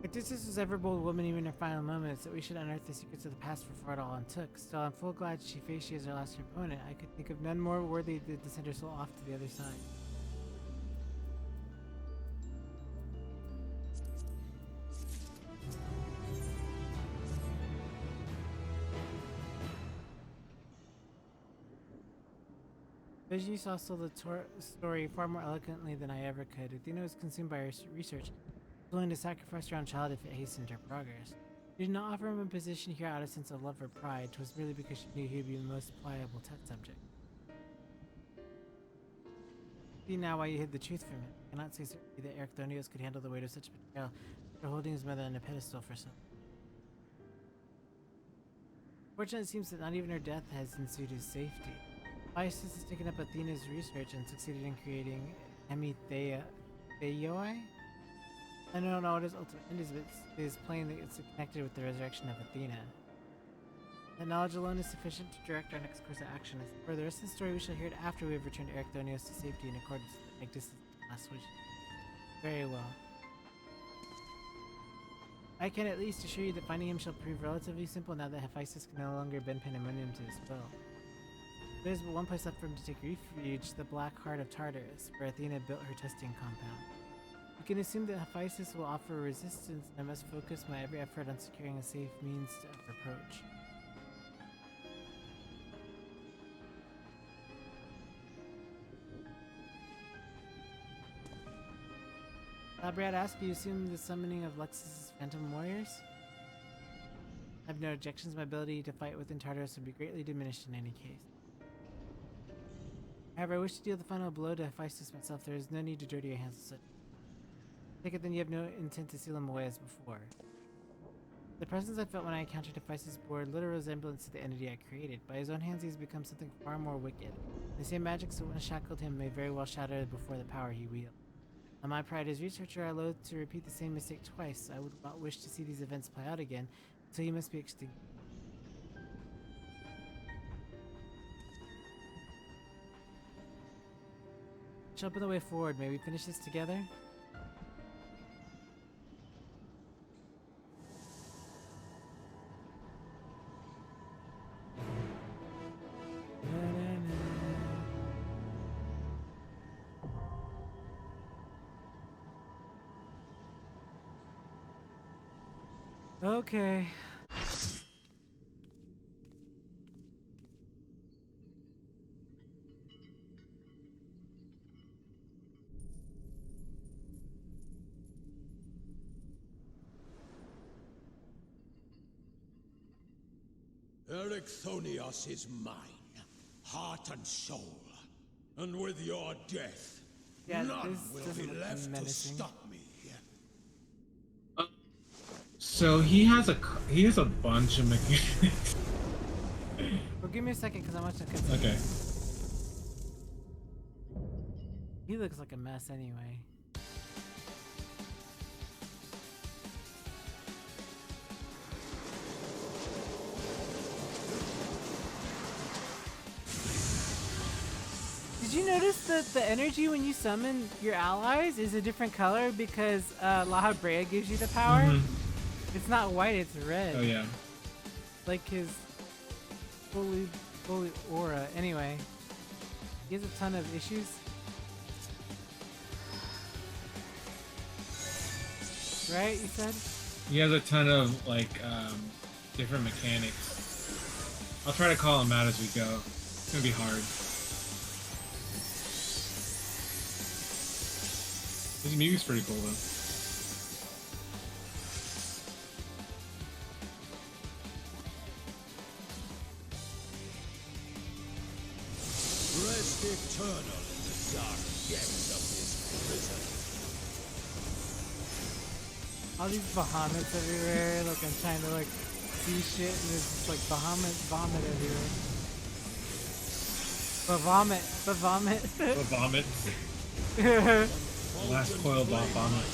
Odysseus was ever bold woman even in her final moments, that we should unearth the secrets of the past before it all untook. Still, I'm full glad she faced you as her last opponent. I could think of none more worthy to send her soul off to the other side. Vision saw the story far more eloquently than I ever could. Athena was consumed by her research, willing to sacrifice her own child if it hastened her progress. She did not offer him a position here out of a sense of love or pride. 'Twas merely because she knew he would be the most pliable test subject. See now why you hid the truth from him. I cannot say certainly that Erechthonios could handle the weight of such betrayal after holding his mother on a pedestal for so. Fortunately, it seems that not even her death has ensued his safety. Isis has taken up Athena's research and succeeded in creating Hemitheoi? I don't know what his ultimate end is, but it is plain that it's connected with the resurrection of Athena. That knowledge alone is sufficient to direct our next course of action. For the rest of the story, we shall hear it after we have returned Erechthonios to safety in accordance with Egdis' last wish. Very well. I can at least assure you that finding him shall prove relatively simple now that Hephaestus can no longer bend pandemonium to his will. There is but one place left for him to take refuge, the Black Heart of Tartarus, where Athena built her testing compound. You can assume that Hephaestus will offer resistance, and I must focus my every effort on securing a safe means of approach. Brad asked, do you assume the summoning of Lexus's Phantom Warriors? I have no objections. My ability to fight within Tartarus would be greatly diminished in any case. However, I wish to deal the final blow to Hephaestus myself. There is no need to dirty your hands with such. Take it then you have no intent to seal him away as before. The presence I felt when I encountered Hephaestus bore little resemblance to the entity I created. By his own hands he has become something far more wicked. The same magic that once shackled him may very well shatter before the power he wields. On my pride as researcher, I loathe to repeat the same mistake twice. I would not wish to see these events play out again, so he must be extinct. Show up on the way forward. May we finish this together? Okay. Ericthonios is mine, heart and soul. And with your death, Yeah, none this will be doesn't look left menacing. to stop me. So he has a bunch of mechanics. Well, give me a second because I want to consider. Okay. He looks like a mess anyway. Did you notice that the energy when you summon your allies is a different color because La Brea gives you the power? It's not white, it's red. Oh yeah. Like his fully aura. Anyway, he has a ton of issues. Right, you said? He has a ton of like different mechanics. I'll try to call him out as we go. It's gonna be hard. His music's pretty cool though. Rest eternal in the dark depths of this prison. All these Bahamets everywhere. Like I'm trying to like see shit and there's just like vomit everywhere. Vomit. Vomit. Last coil vomit.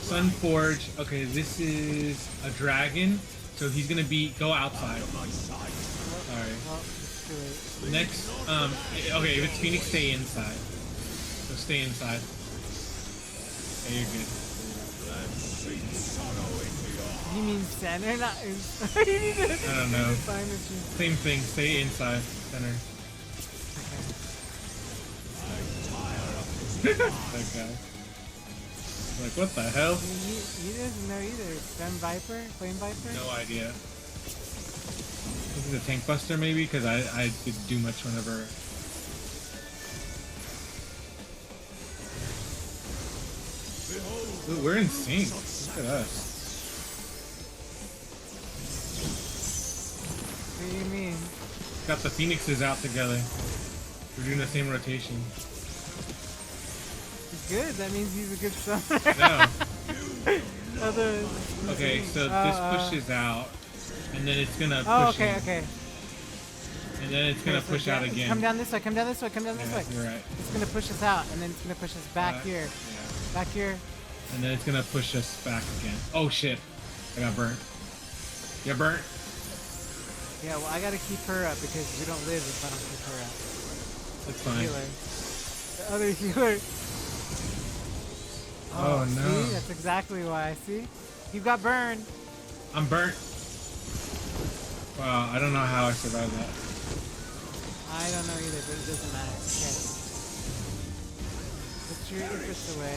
Sunforge. Okay, this is a dragon, so he's gonna go outside. Alright. Well, it's too late. Next, okay, if it's Phoenix, stay inside. So stay inside. Okay, you're good. You mean center, not inside? You need to I don't know. find what you... Same thing, stay inside. Center. That guy. Like, what the hell? He doesn't know either. Flame Viper? No idea. This is a tank buster maybe? Because I didn't do much whenever. Ooh, we're in sync. Look at us. What do you mean? Got the Phoenixes out together. We're doing the same rotation. Good, that means he's a good summoner. No. Okay, so this pushes out, and then it's gonna push in. Okay. And then it's gonna push out again. Come down this way, Yeah, this way. you're right. It's gonna push us out, and then it's gonna push us back here. Yeah. Back here. And then it's gonna push us back again. Oh shit. I got burnt. You got burnt? Yeah, well, I gotta keep her up because we don't live if I don't keep her up. That's fine. Healer. The other healer. Oh no. See? That's exactly why. See? You got burned. I'm burnt. Wow, I don't know how I survived that. I don't know either, but it doesn't matter. Okay. Put your interest away.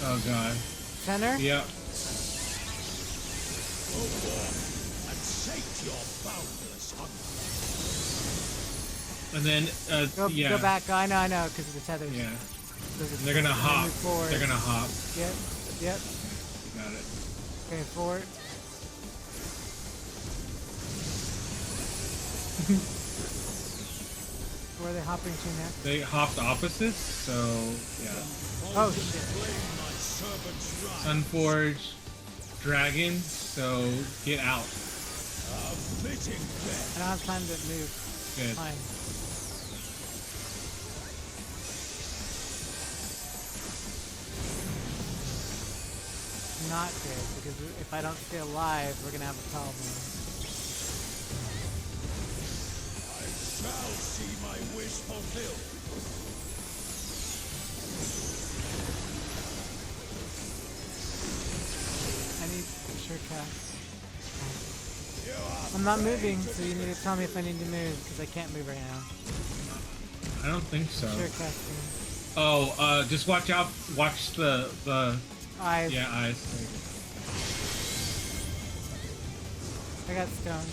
Oh god. Center? Yep. And sate your boundless hunger. And then, yeah. Go back. I know, because of the tethers. Yeah. Those are- They're gonna and then hop. move forward. They're gonna hop. Yep. Got it. Okay, forward. Where are they hopping to next? They hopped opposites, so yeah. Oh shit. Sunforge, dragon, so get out. I don't have time to move. Good. Fine. Not good, because if I don't stay alive, we're gonna have a problem. I shall see my wish fulfilled. I need sure cast. I'm not moving, so you need to tell me if I need to move, because I can't move right now. I don't think so. Sure casting. Oh, just watch out. Watch the Eyes. yeah, eyes. I got stone.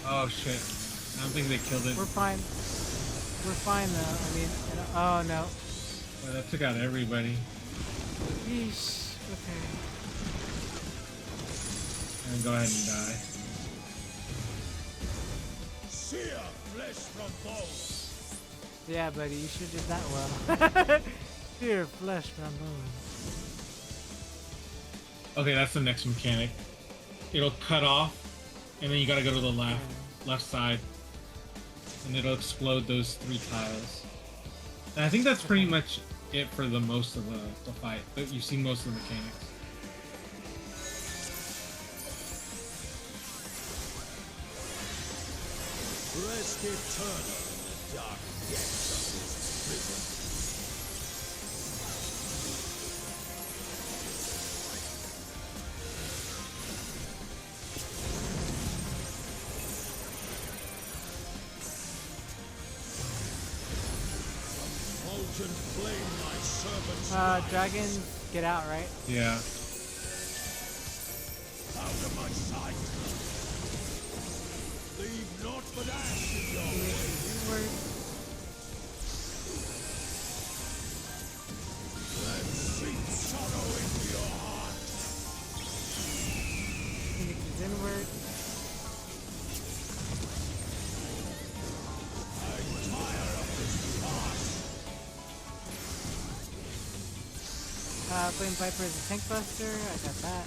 Oh shit. I don't think they killed it. We're fine. We're fine though. I mean, oh no. Well, that took out everybody. Yeesh. Okay. And go ahead and die. Sear flesh from bone. Yeah, buddy, you sure did that well. Dear flesh from bone. Okay, that's the next mechanic. It'll cut off, and then you gotta go to the left side, and it'll explode those 3 tiles. And I think that's pretty much it for the most of the fight. But you see most of the mechanics. Rest eternal in the dark depths of this prison. Molten flame, my servants. Dragons, get out, right? Yeah. Out of my sight. Leave naught but ash in your way. Inward. Let sweet sorrow into your heart. Phoenix is inward. I'm tired of this farce. Flame Viper is a tank buster. I got that.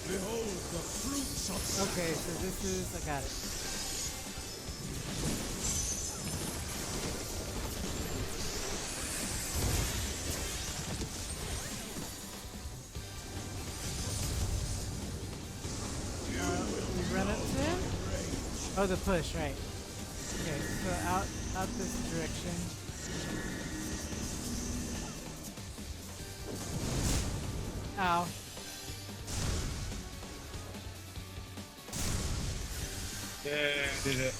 Behold the fruits of Okay, so this is, I got it. We run up to him? Oh, the push, right. Okay, so out this direction. Ow. Yeah, I did it.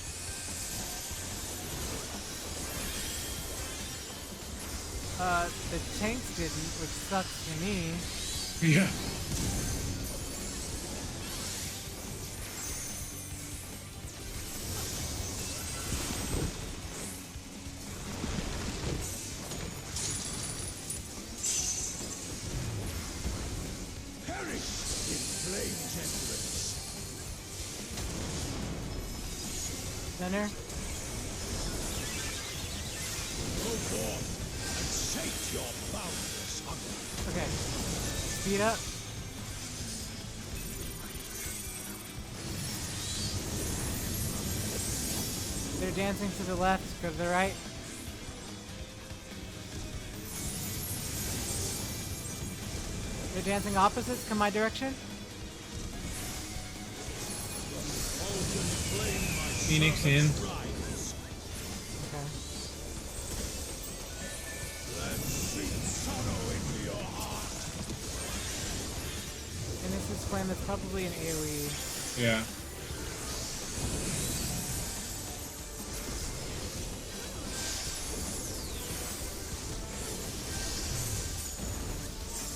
The tanks didn't, which sucks to me. Yeah. perish in flame's entrance. Center. Go forth and sate your boundless hunger. Okay. Speed up. They're dancing to the left, go to the right. They're dancing opposites, come my direction. Phoenix in. Okay. Let sweet sorrow into your heart. flame, that's probably an AoE. Yeah.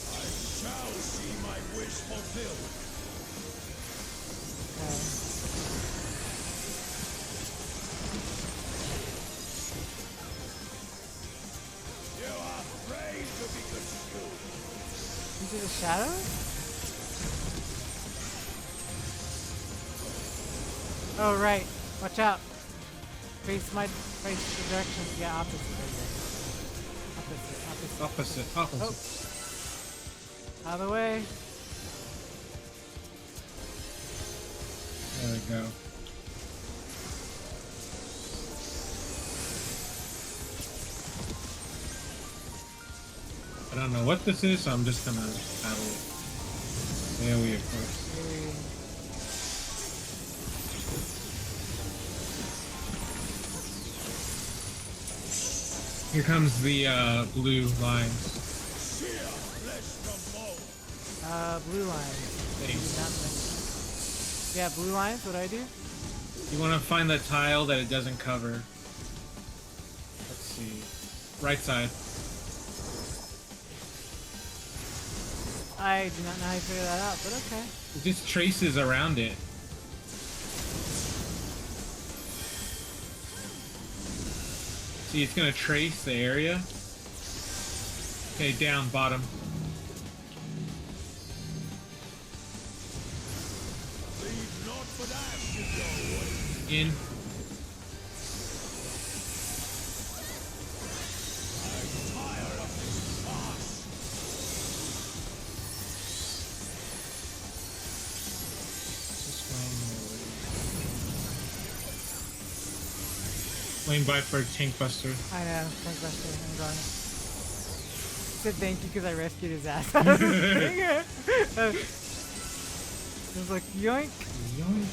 I shall see my wish fulfilled. You are brave to be consumed. Into the shadows? Oh, right. Watch out. Face the direction. Yeah, opposite. Right there. Opposite. Opposite. Oh. Out of the way. There we go. I don't know what this is, so I'm just gonna battle it. AoE, of course. Here comes the blue lines. Blue lines. Thanks. Yeah, blue lines. What do I do? You want to find the tile that it doesn't cover. Let's see. Right side. I do not know how you figure that out, but okay. It just traces around it. See, it's gonna trace the area. Okay, down, bottom. Leave not but ashes your way. In. I'm tired of this farce. This one. Flame Viper, Tank Buster. I know. Thank Buster. I'm gone. He said thank you because I rescued his ass. I was like, yoink. Yoink.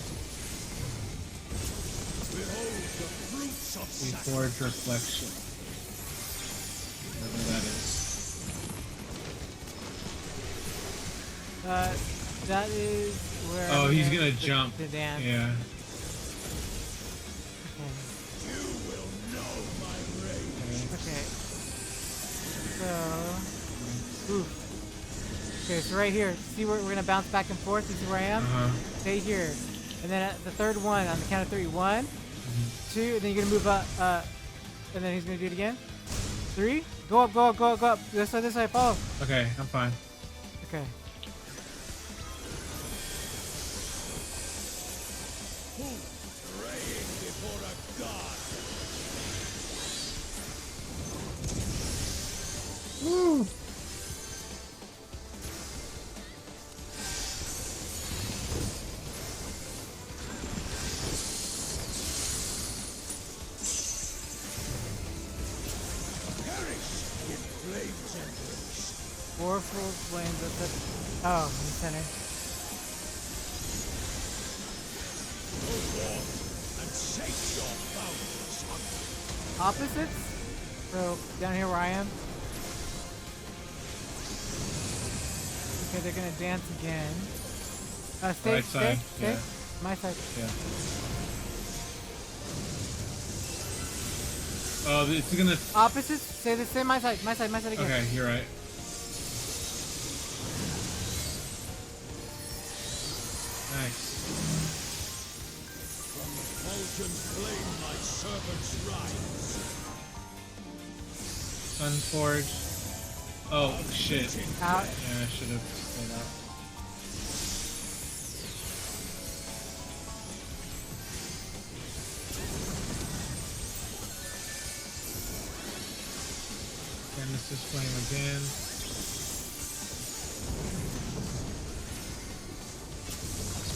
Behold the fruits of sacrifice. Reforge Reflection. Whatever that is. That is where. Oh, I'm he's gonna jump. The dance. Yeah. You will know my rage. Okay. So. Oof. Okay, so right here. See where we're gonna bounce back and forth? You see where I am? Stay here. And then at the third one, on the count of 3. 1, 2, and then you're gonna move up. And then he's gonna do it again. 3. Go up, go up, go up, go up. This way, follow. Okay, I'm fine. Okay. Who praying before a god? Woo! Perish in flames and rage. 4 full flames at the. Oh, in the center. Go forth and shake your boundless hunger. Opposites? So, down here where I am. Okay, they're gonna dance again. Stay, Right stay, side, stay. yeah. My side. Yeah. Oh, it's gonna. Opposites? Stay my side again. Okay, you're right. Nice. From Vulcan flame my servants rise. Sunforge. Oh, shit. Out. Yeah, I should have stayed out. Genesis Flame again.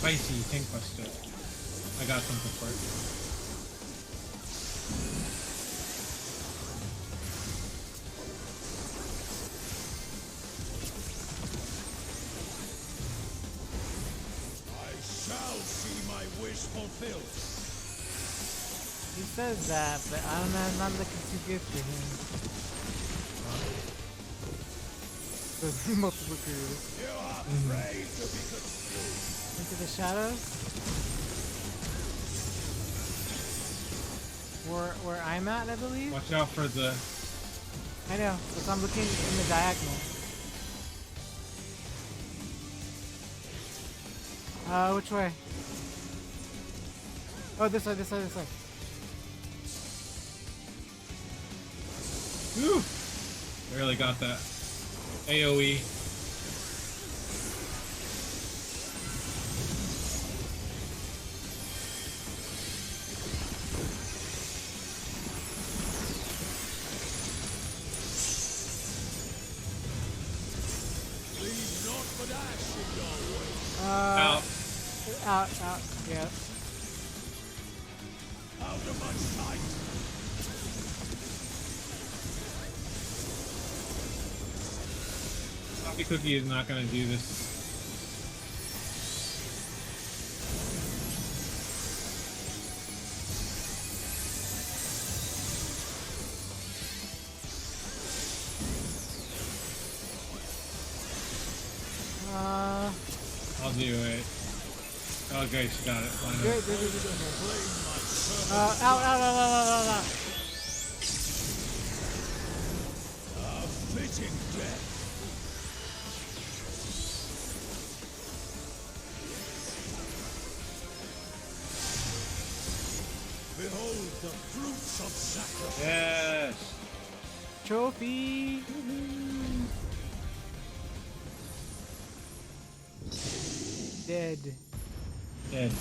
Spicy Tank Buster. I got something for it. I shall see my wish fulfilled. He says that, but I don't know, I'm not looking too good for him. There's multiple crews. You are Pray to be consumed. Into the shadows. Where I'm at, I believe. Watch out for the. I know, because I'm looking in the diagonal. Which way? Oh, this way, this way, this way. Whew. Barely got that. AoE. Leave not but ash in your way. Out. Out, yeah. Out of my sight. Coffee Cookie is not gonna do this. I'll do it. Okay, she got it. Why not? Good. Out. A fitting death. Behold the fruits of sacrifice. Yes. Trophy. Dead. Dead.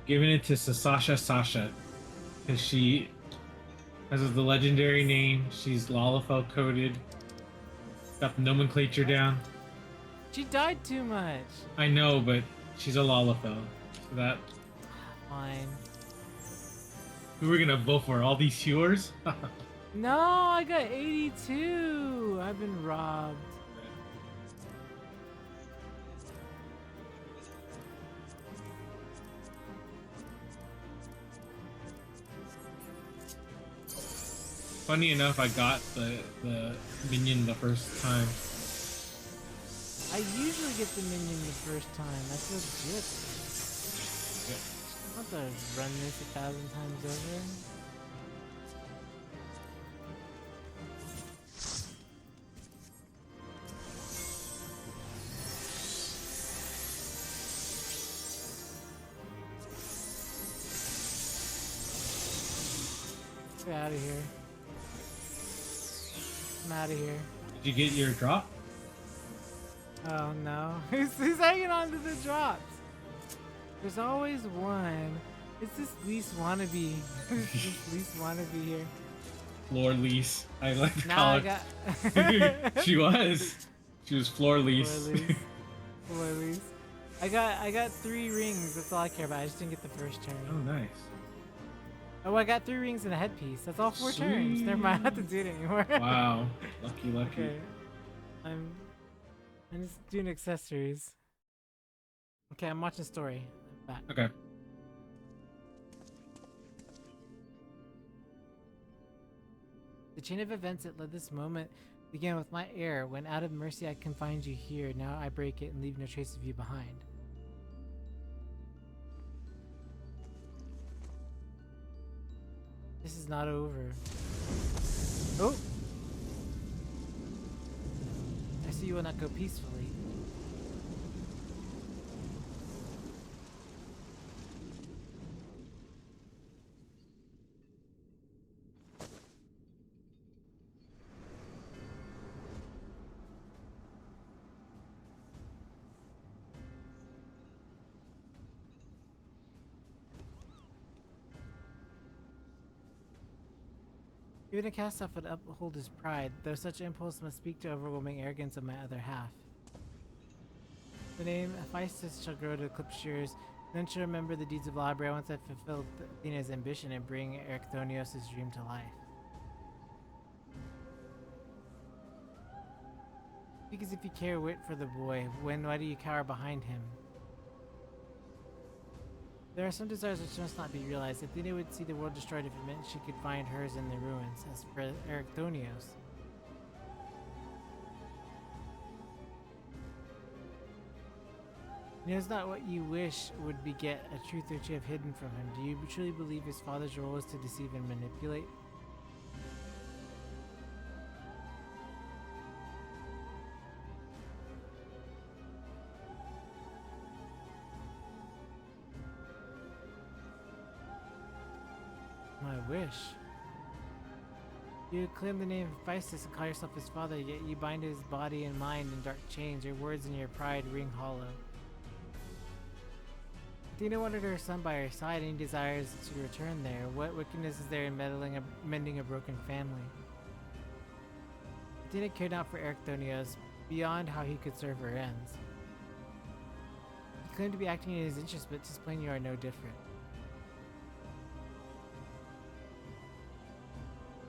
Giving it to Sasha, because she has the legendary name. She's Lalafell coded. Got the nomenclature down. She died too much. I know, but she's a Lalafell. So that. Fine. Who are we gonna vote for? All these hewers? No, I got 82. I've been robbed. Funny enough, I got the minion the first time. I usually get the minion the first time. That's legit. I'm about to run this 1,000 times over. Get out of here. I'm out of here. Did you get your drop? Oh no. Who's hanging on to the drops? There's always one. It's this least wannabe. This least wannabe here. Floor lease. I like to Now call I it. got She was floor lease. Floor lease. I got 3 rings, that's all I care about. I just didn't get the first turn. Oh, nice. Oh, I got 3 rings and a headpiece. That's all 4 turns. Never mind, I don't have to do it anymore. Wow. Lucky. Okay. I'm just doing accessories. Okay, I'm watching story. I'm back. Okay. The chain of events that led this moment began with my error. When out of mercy I confined you here. Now I break it and leave no trace of you behind. This is not over. Oh! I see you will not go peacefully. Even a cast-off would uphold his pride, though such impulse must speak to overwhelming arrogance of my other half. The name Hephaestus shall grow to eclipse yours, then shall remember the deeds of Labria once I fulfilled Athena's ambition and bring Erechthonios' dream to life. Because if you care wit for the boy, why do you cower behind him? There are some desires which must not be realized. Athena would see the world destroyed if it meant she could find hers in the ruins, as for Ericthonios. He knows not what you wish would beget a truth which you have hidden from him. Do you truly believe his father's role is to deceive and manipulate? My wish. You claim the name of Hephaestus and call yourself his father, yet you bind his body and mind in dark chains. Your words and your pride ring hollow. Athena wanted her son by her side, and he desires to return there. What wickedness is there in mending a broken family? Athena cared not for Ericthonios beyond how he could serve her ends. He claimed to be acting in his interest, but 'tis plain you are no different.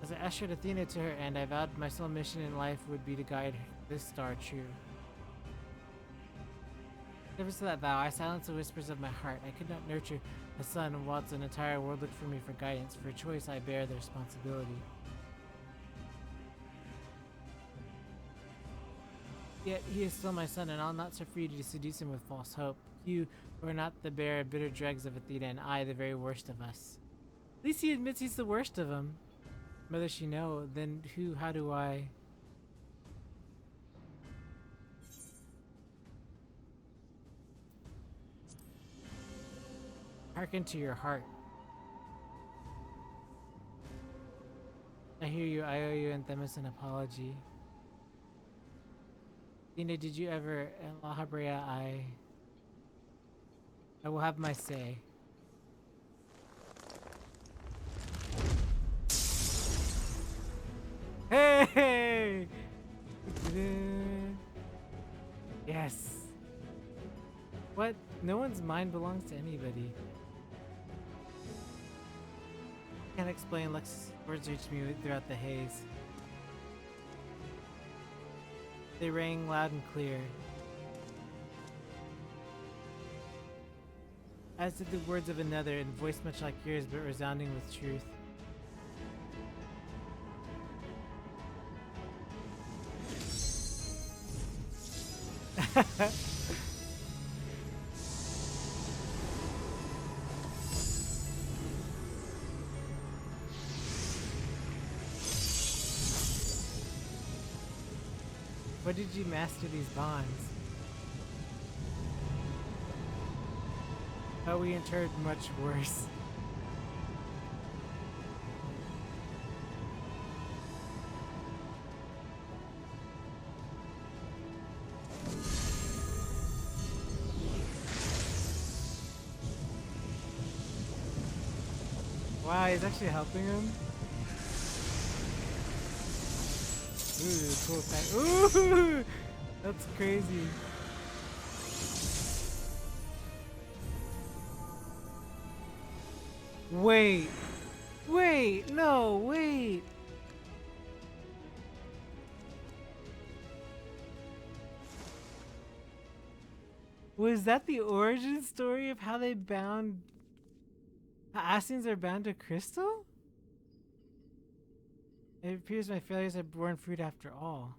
As I ushered Athena to her end, I vowed my sole mission in life would be to guide this star true. In service to that vow, I silenced the whispers of my heart. I could not nurture a son whilst an entire world looked for me for guidance. For choice, I bear the responsibility. Yet he is still my son, and I'll not suffer you to seduce him with false hope. You who are not the bare, bitter dregs of Athena, and I, the very worst of us. At least he admits he's the worst of them. Whether she know, then how do I... Hearken to your heart. I hear you, I owe you and Themis an apology. Athena, did you ever... La Habrea, I will have my say. Hey! Yes. What? No one's mind belongs to anybody. Can't explain. Lex's words reached me throughout the haze. They rang loud and clear. As did the words of another, in voice much like yours, but resounding with truth. What did you master these bonds? Oh, we interred much worse. Wow, he's actually helping him? Ooh, cool thing. Ooh! That's crazy. Wait. Wait, no, wait. Was that the origin story of how they bound... How Assassins are bound to crystal? It appears my failures have borne fruit after all.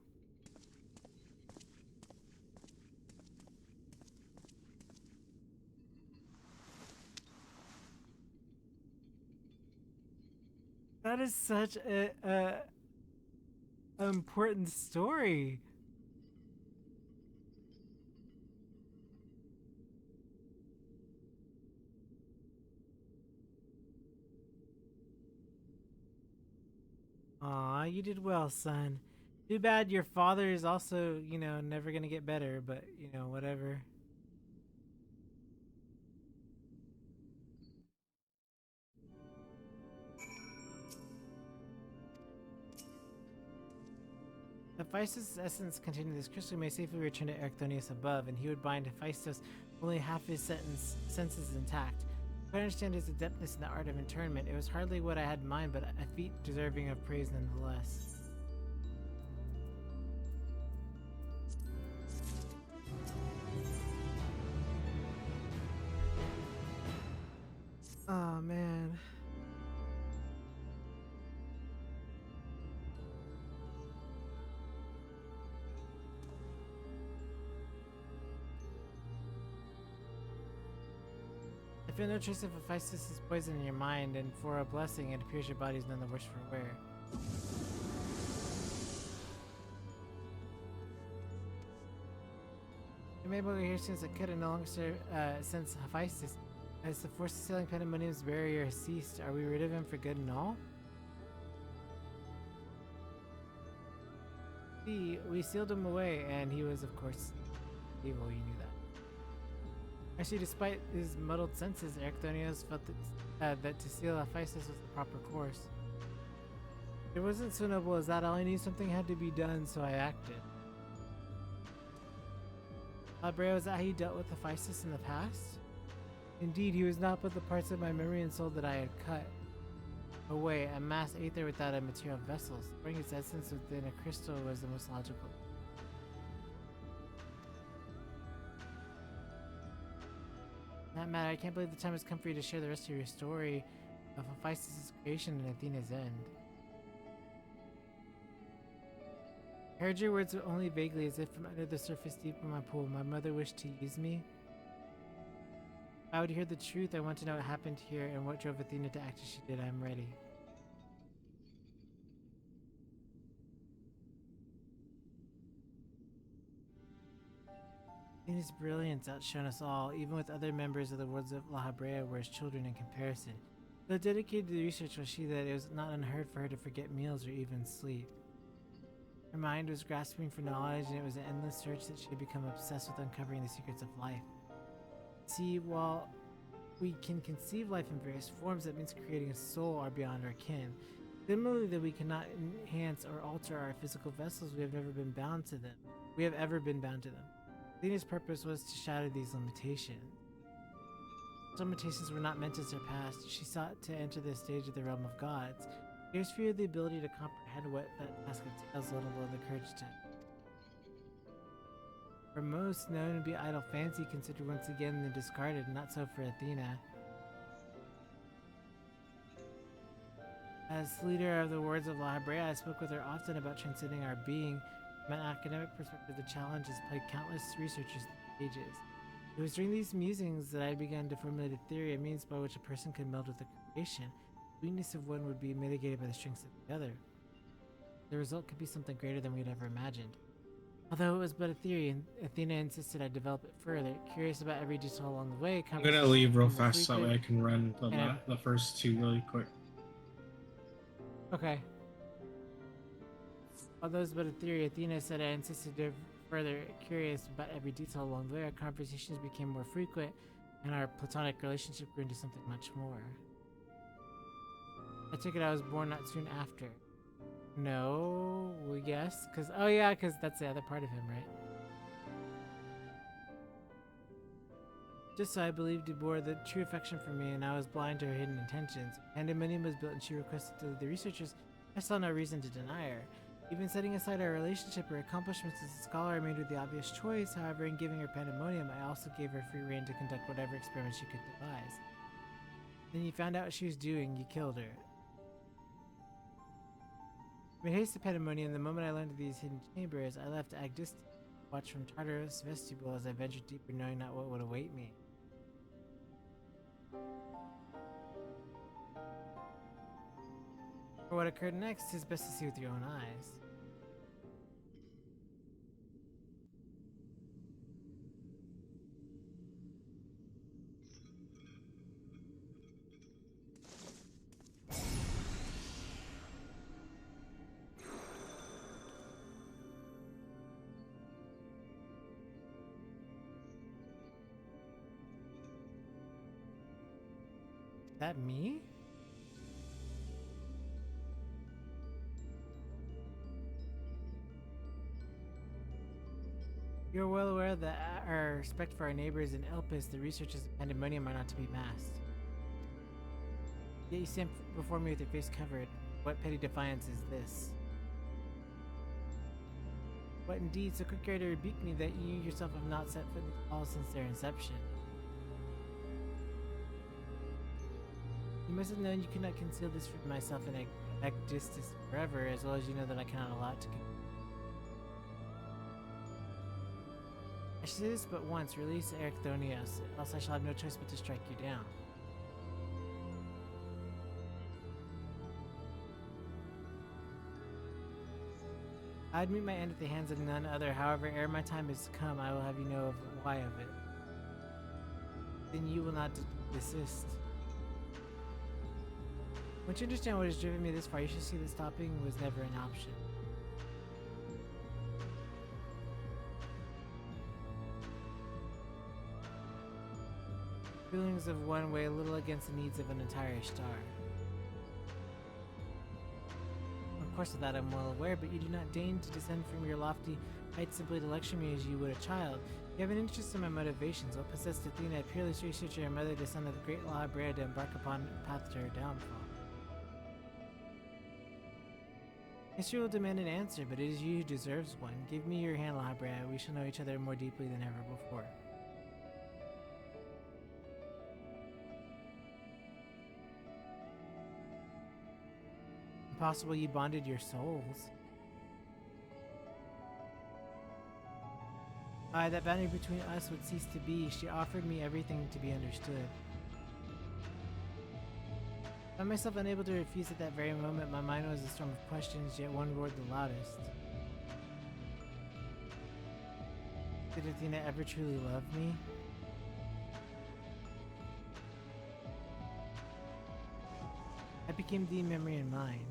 That is such a important story. Aw, you did well, son. Too bad your father is also, you know, never gonna get better, but, you know, whatever. If Hephaestus' essence contained this crystal may safely return to Ericthonius above, and he would bind Hephaestus only half his senses intact. What I understand is adeptness in the art of internment. It was hardly what I had in mind, but a feat deserving of praise nonetheless. Oh man. I feel no trace of Hephaestus' poison in your mind, and for a blessing, it appears your body is none the worse for wear. I'm able to hear since I could and no longer serve, since Hephaestus, as the force assailing Pandemonium's barrier has ceased. Are we rid of him for good and all? We sealed him away, and he was, of course, evil. You knew that. Actually, despite his muddled senses, Erchthonios felt that to seal Hephaestus was the proper course. It wasn't so noble as that. All I knew, something had to be done, so I acted. Brea, was that how you dealt with Hephaestus in the past? Indeed, he was not but the parts of my memory and soul that I had cut away. A mass aether without a material vessel. Storing its essence within a crystal was the most logical. That matter, I can't believe the time has come for you to share the rest of your story of Hephaestus' creation and Athena's end. I heard your words only vaguely, as if from under the surface deep in my pool. My mother wished to use me. If I would hear the truth, I want to know what happened here and what drove Athena to act as she did. I'm ready. Athena's brilliance outshone us all, even with other members of the Worlds of La Habrea were as children in comparison. Though dedicated to the research was she that it was not unheard for her to forget meals or even sleep. Her mind was grasping for knowledge, and it was an endless search that she had become obsessed with uncovering the secrets of life. See, while we can conceive life in various forms, that means creating a soul are beyond our ken. Similarly, that we cannot enhance or alter our physical vessels, we have ever been bound to them. Athena's purpose was to shatter these limitations. Those limitations were not meant to surpass. She sought to enter the stage of the realm of gods. Here's for you the ability to comprehend what that task entails, let alone the courage to. For most, known to be idle fancy, considered once again the discarded, not so for Athena. As leader of the Words of La Habrea, I spoke with her often about transcending our being. From an academic perspective, the challenge has plagued countless researchers through the ages. It was during these musings that I began to formulate a theory, a means by which a person could meld with the creation. The weakness of one would be mitigated by the strengths of the other. The result could be something greater than we'd ever imagined. Although it was but a theory, Athena insisted I develop it further. Curious about every detail along the way, I'm gonna leave real fast so that way I can run the first two really quick. Okay. Although it was but a theory, Athena said I insisted to further. Curious about every detail along the way, our conversations became more frequent, and our platonic relationship grew into something much more. I took it I was born not soon after. No, well, yes, because that's the other part of him, right? Just so I believed he bore the true affection for me, and I was blind to her hidden intentions. Pandemonium was built, and she requested to lead the researchers. I saw no reason to deny her. Even setting aside our relationship, her accomplishments as a scholar, I made her the obvious choice. However, in giving her Pandemonium, I also gave her free rein to conduct whatever experiments she could devise. Then you found out what she was doing. You killed her. I made haste to Pandemonium. The moment I learned of these hidden chambers, I left Agdist to watch from Tartarus vestibule as I ventured deeper, knowing not what would await me. For what occurred next is best to see with your own eyes. Is that me? You're well aware that our respect for our neighbors in Elpis, the researchers of Pandemonium, are not to be masked. Yet you stand before me with your face covered. What petty defiance is this? What indeed, so quick are to rebuke me that you yourself have not set foot in these halls since their inception. You must have known you could not conceal this from myself in Agdistis forever, as well as you know that I cannot allow it to continue. I should say this but once. Release Ericthonios, else I shall have no choice but to strike you down. I'd meet my end at the hands of none other. However, ere my time is come, I will have you know of why of it. Then you will not desist. Once you understand what has driven me this far, you should see that stopping was never an option. Feelings of one weigh a little against the needs of an entire star. Of course of that I'm well aware, but you do not deign to descend from your lofty heights simply to lecture me as you would a child. You have an interest in my motivations. What possessed Athena, a peerless researcher and mother to son of the great La Brea, to embark upon a path to her downfall? History will demand an answer, but it is you who deserves one. Give me your hand, La Brea. We shall know each other more deeply than ever before. Impossible you bonded your souls. Aye, that boundary between us would cease to be. She offered me everything to be understood. I found myself unable to refuse at that very moment. My mind was a storm of questions, yet one roared the loudest. Did Athena ever truly love me? I became the memory in mind.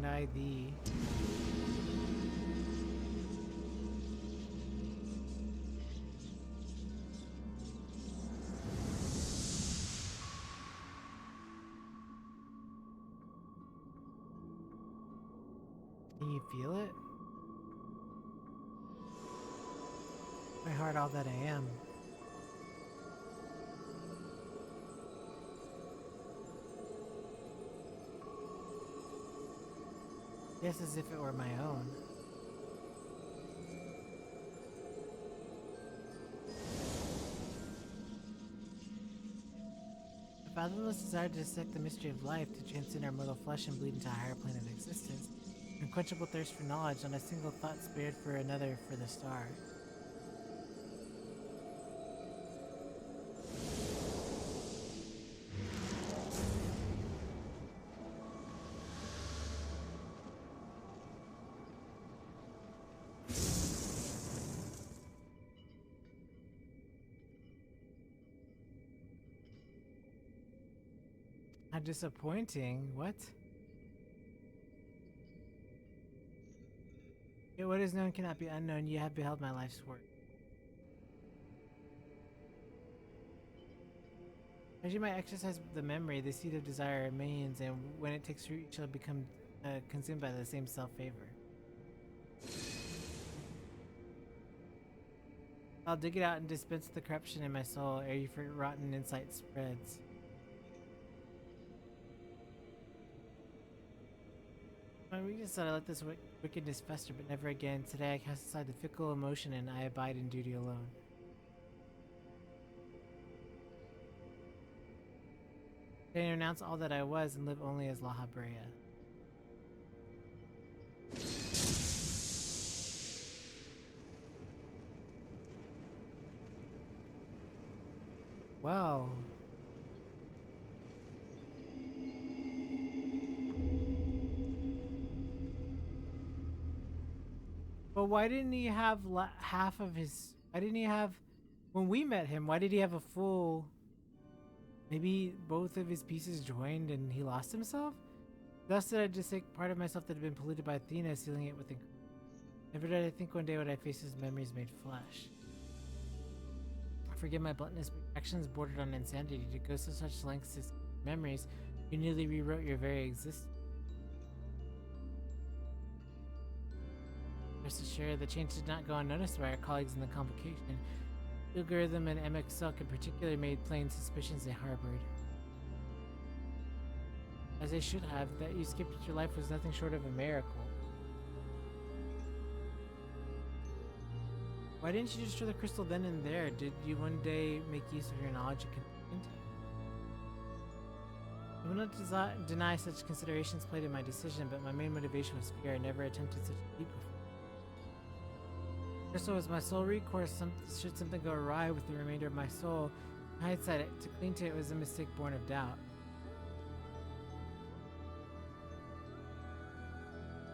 And I thee. Can you feel it? My heart, all that I am. Yes, as if it were my own. A fathomless desire to dissect the mystery of life, to transcend our mortal flesh and bleed into a higher plane of existence. Unquenchable thirst for knowledge, not a single thought spared for another, for the star. How disappointing. What? Yet what is known cannot be unknown. You have beheld my life's work. As you might exercise the memory, the seed of desire remains, and when it takes root, it shall become consumed by the same self-favor. I'll dig it out and dispense the corruption in my soul ere your rotten insight spreads. My weakness that I let this wickedness fester, but never again. Today I cast aside the fickle emotion and I abide in duty alone. Today I renounce all that I was and live only as La Brea. Wow. But why didn't he have half of his... Why didn't he have... When we met him, why did he have a full... Maybe both of his pieces joined and he lost himself? Thus did I just take part of myself that had been polluted by Athena, sealing it with... Never did I think one day would I face his memories made flesh. Forgive my bluntness, but actions bordered on insanity. To go to such lengths as memories, you nearly rewrote your very existence. Rest assured, the change did not go unnoticed by our colleagues in the convocation. Ilgurithim and MX Silk in particular made plain suspicions they harbored. as they should have. That you skipped your life was nothing short of a miracle. Why didn't you destroy the crystal then and there? Did you one day make use of your knowledge and contained? I will not deny such considerations played in my decision, but my main motivation was fear. I never attempted such a feat before. Crystal was my sole recourse should something go awry with the remainder of my soul. In hindsight, to cling to it was a mistake born of doubt.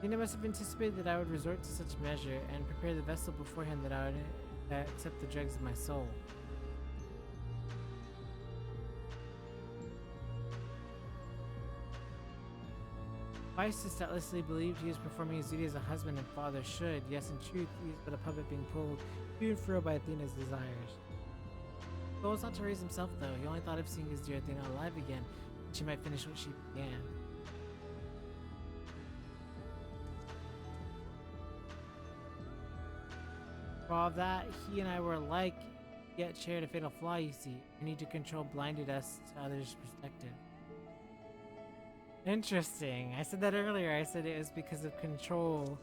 Tina must have anticipated that I would resort to such measure and prepare the vessel beforehand that I would accept the dregs of my soul. Hephaestus doubtlessly believed he was performing his duty as a husband and father should. Yes, in truth, he was but a puppet being pulled to and fro by Athena's desires. His goal was not to raise himself, though. He only thought of seeing his dear Athena alive again, and she might finish what she began. For all that, he and I were alike, yet shared a fatal flaw, you see. Our need to control blinded us to others' perspective. Interesting. I said that earlier. I said it was because of control.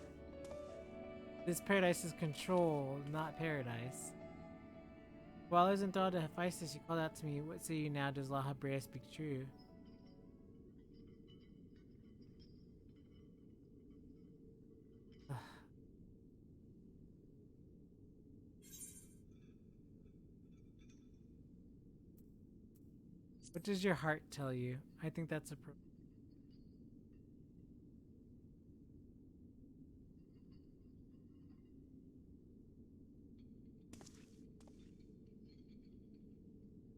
This paradise is control, not paradise. While I was enthralled to Hephaestus, you called out to me, "What say you now? Does La Habrea speak true?" What does your heart tell you? I think that's appropriate.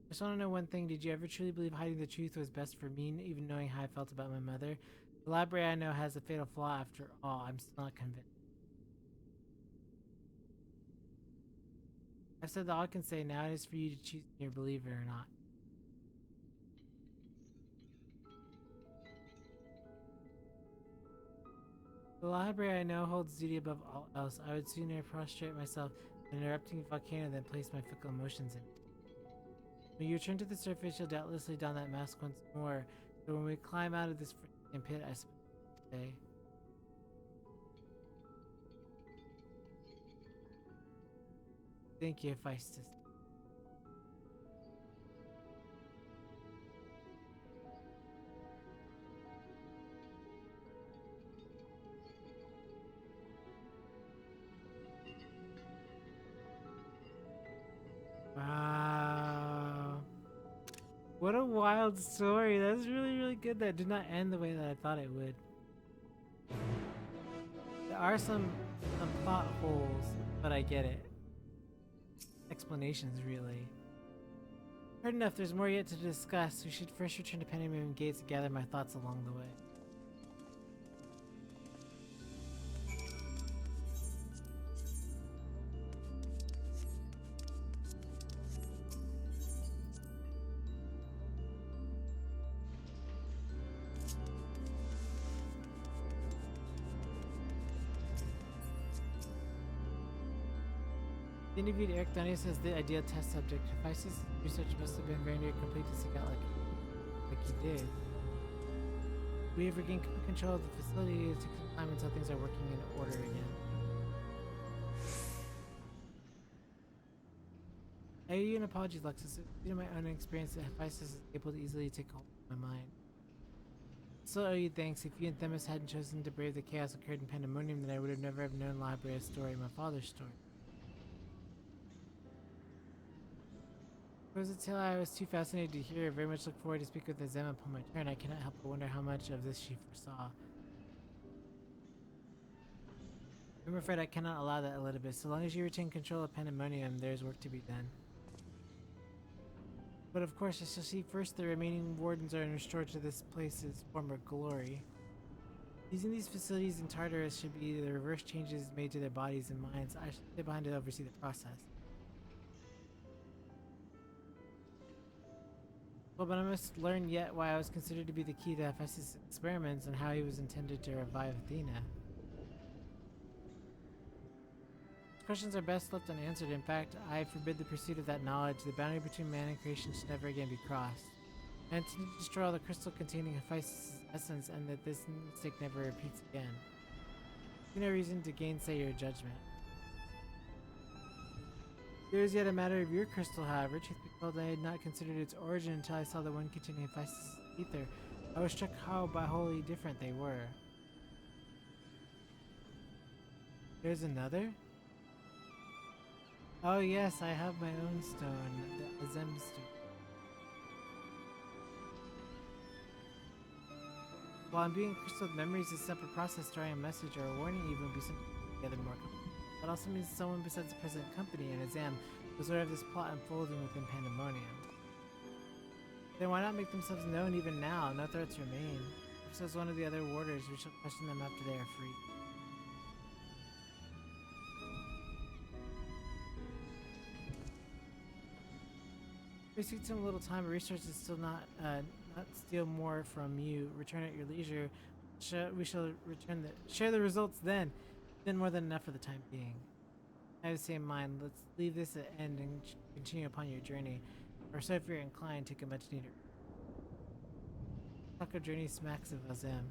I just want to know one thing. Did you ever truly believe hiding the truth was best for me, even knowing how I felt about my mother? The library I know has a fatal flaw after all. I'm still not convinced. I've said all I can say. Now it is for you to choose if you're a believer or not. The library I know holds duty above all else. I would sooner prostrate myself in an erupting volcano than place my fickle emotions in it. When you return to the surface, you'll doubtless lay down that mask once more. So when we climb out of this freaking pit, I suppose today. Thank you, Hephaestus. Wow. What a wild story. That was really, really good. That did not end the way that I thought it would. There are some plot holes, but I get it. Explanations, really. Heard enough. There's more yet to discuss. We should first return to Pennymoon Gates and gather my thoughts along the way. They interviewed Eric Donius as the ideal test subject. Hephaestus' research must have been very near complete to seek out like he did. We have regained control of the facility. It took some time until things are working in order again. I owe you an apology, Lexus. Due to my own experience, that Hephaestus is able to easily take hold of my mind. So owe you thanks. If you and Themis hadn't chosen to brave the chaos occurred in Pandemonium, then I would have never have known La Habrea's story, my father's story. It was a tale I was too fascinated to hear. Very much look forward to speak with Azem upon my turn. I cannot help but wonder how much of this she foresaw. I'm afraid I cannot allow that, Elizabeth. So long as you retain control of Pandemonium, there is work to be done. But of course, I shall see first the remaining wardens are restored to this place's former glory. Using these facilities in Tartarus should be the reverse changes made to their bodies and minds. I should stay behind to oversee the process. Well, but I must learn yet why I was considered to be the key to Hephaestus' experiments and how he was intended to revive Athena. These questions are best left unanswered. In fact, I forbid the pursuit of that knowledge. The boundary between man and creation should never again be crossed. I intend to destroy all the crystal containing Hephaestus' essence and that this mistake never repeats again. There's no reason to gainsay your judgment. There is yet a matter of your crystal, however. Truth be told, I had not considered its origin until I saw the one containing Hephaestus' ether. I was struck how wholly different they were. There's another? Oh yes, I have my own stone, the Azem stone. While imbuing crystal with memories is a separate process, storing a message or a warning even would be something together more complex. That also means someone besides the present company and Azam was aware of this plot unfolding within Pandemonium. Then why not make themselves known even now? No threats remain. If so, as one of the other warders, we shall question them after they are free. We seek some little time, but resources still not steal more from you. Return at your leisure. We shall share the results then. Then more than enough for the time being. I have the same mind. Let's leave this at end and continue upon your journey. Or so if you're inclined, take a much needed. Taco journey smacks of Azam.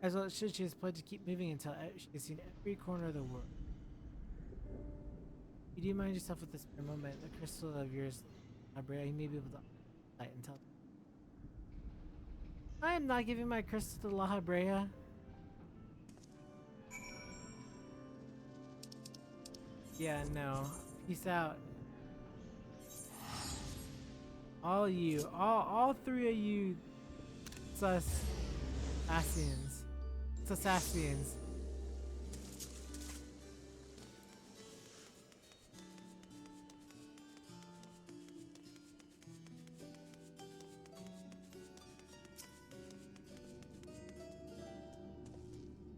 As well it should, she has pledged to keep moving until she has seen every corner of the world. You do mind yourself with this for a moment. The crystal of yours, Abrea, you may be able to light and tell. I am not giving my crystal to La Habrea. Yeah, no. Peace out. All you, all three of you Sassians. Sassians.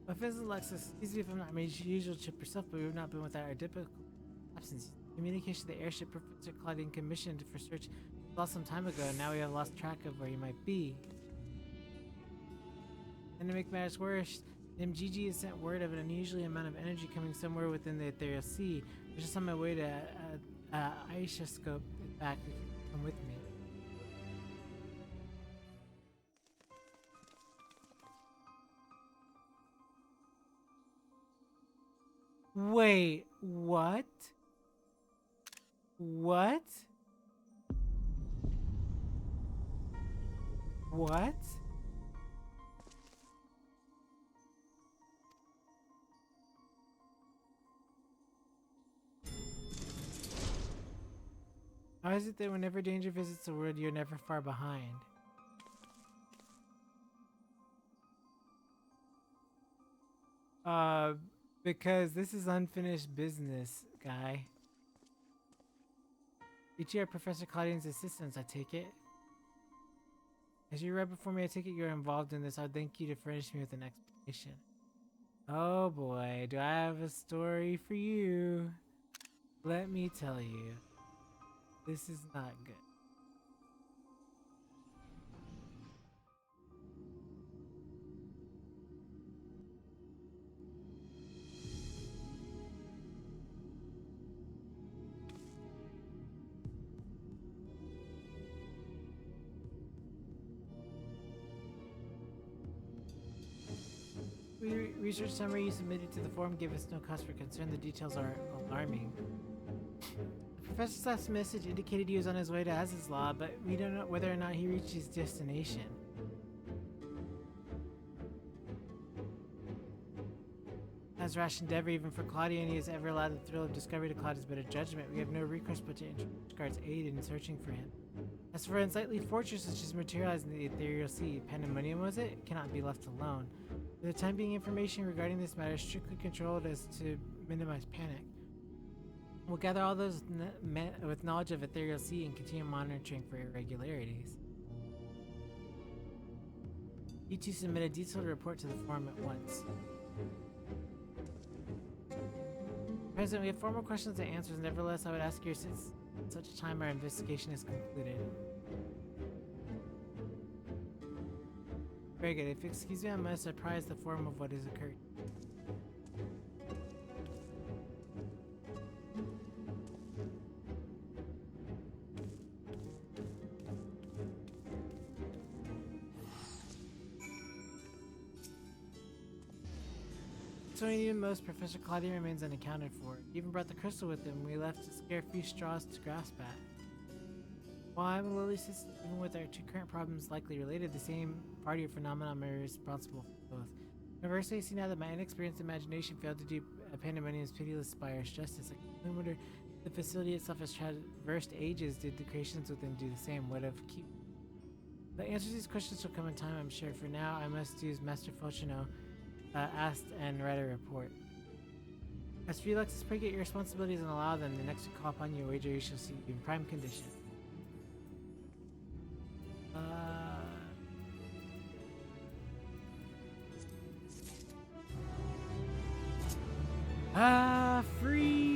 Offensive Lexus, excuse me if I'm not made usual chip yourself, but we've not been without our typical absence. Communication to the airship Professor Claudine commissioned for search lost some time ago, and now we have lost track of where you might be. And to make matters worse, MGG has sent word of an unusual amount of energy coming somewhere within the ethereal sea. I'm just on my way to Aisha scope it back if you come with me. Wait, what? What? What? How is it that whenever danger visits the world, you're never far behind? Because this is unfinished business, guy. You are Professor Claudine's assistants, I take it. As you read before me, I take it you're involved in this. I'd thank you to furnish me with an explanation. Oh boy, do I have a story for you. Let me tell you. This is not good. Research summary you submitted to the forum gave us no cause for concern. The details are alarming. The professor's last message indicated he was on his way to Azislaw, but we don't know whether or not he reached his destination. As rash endeavor, even for Claudia, and he has ever allowed the thrill of discovery to cloud his better judgment. We have no recourse but to Guard's aid in searching for him. As for unsightly fortress which is materialized in the ethereal sea, Pandemonium was it? It cannot be left alone. For the time being, information regarding this matter is strictly controlled as to minimize panic. We'll gather all those with knowledge of ethereal sea and continue monitoring for irregularities. You two submit a detailed report to the forum at once. President, we have 4 more questions and answers. Nevertheless, I would ask you since such time our investigation is concluded. Very good. If you excuse me, I must apprise the forum of what has occurred. So even most, Professor Claudia remains unaccounted for. He even brought the crystal with him. We left to scare a few straws to grasp at. While I'm a Lily system, even with our two current problems likely related, the same party of phenomena may be responsible for both. Conversely, I see now that my inexperienced imagination failed to do Pandemonium's pitiless spire's justice. I wonder if the facility itself has traversed ages. Did the creations within do the same? Would have keep. The answers to these questions will come in time, I'm sure. For now, I must do as Master Fulchino asked and write a report. As for you, Alexis, pray get your responsibilities and allow them. The next we call upon your wager, you shall see you in prime condition. Freeze!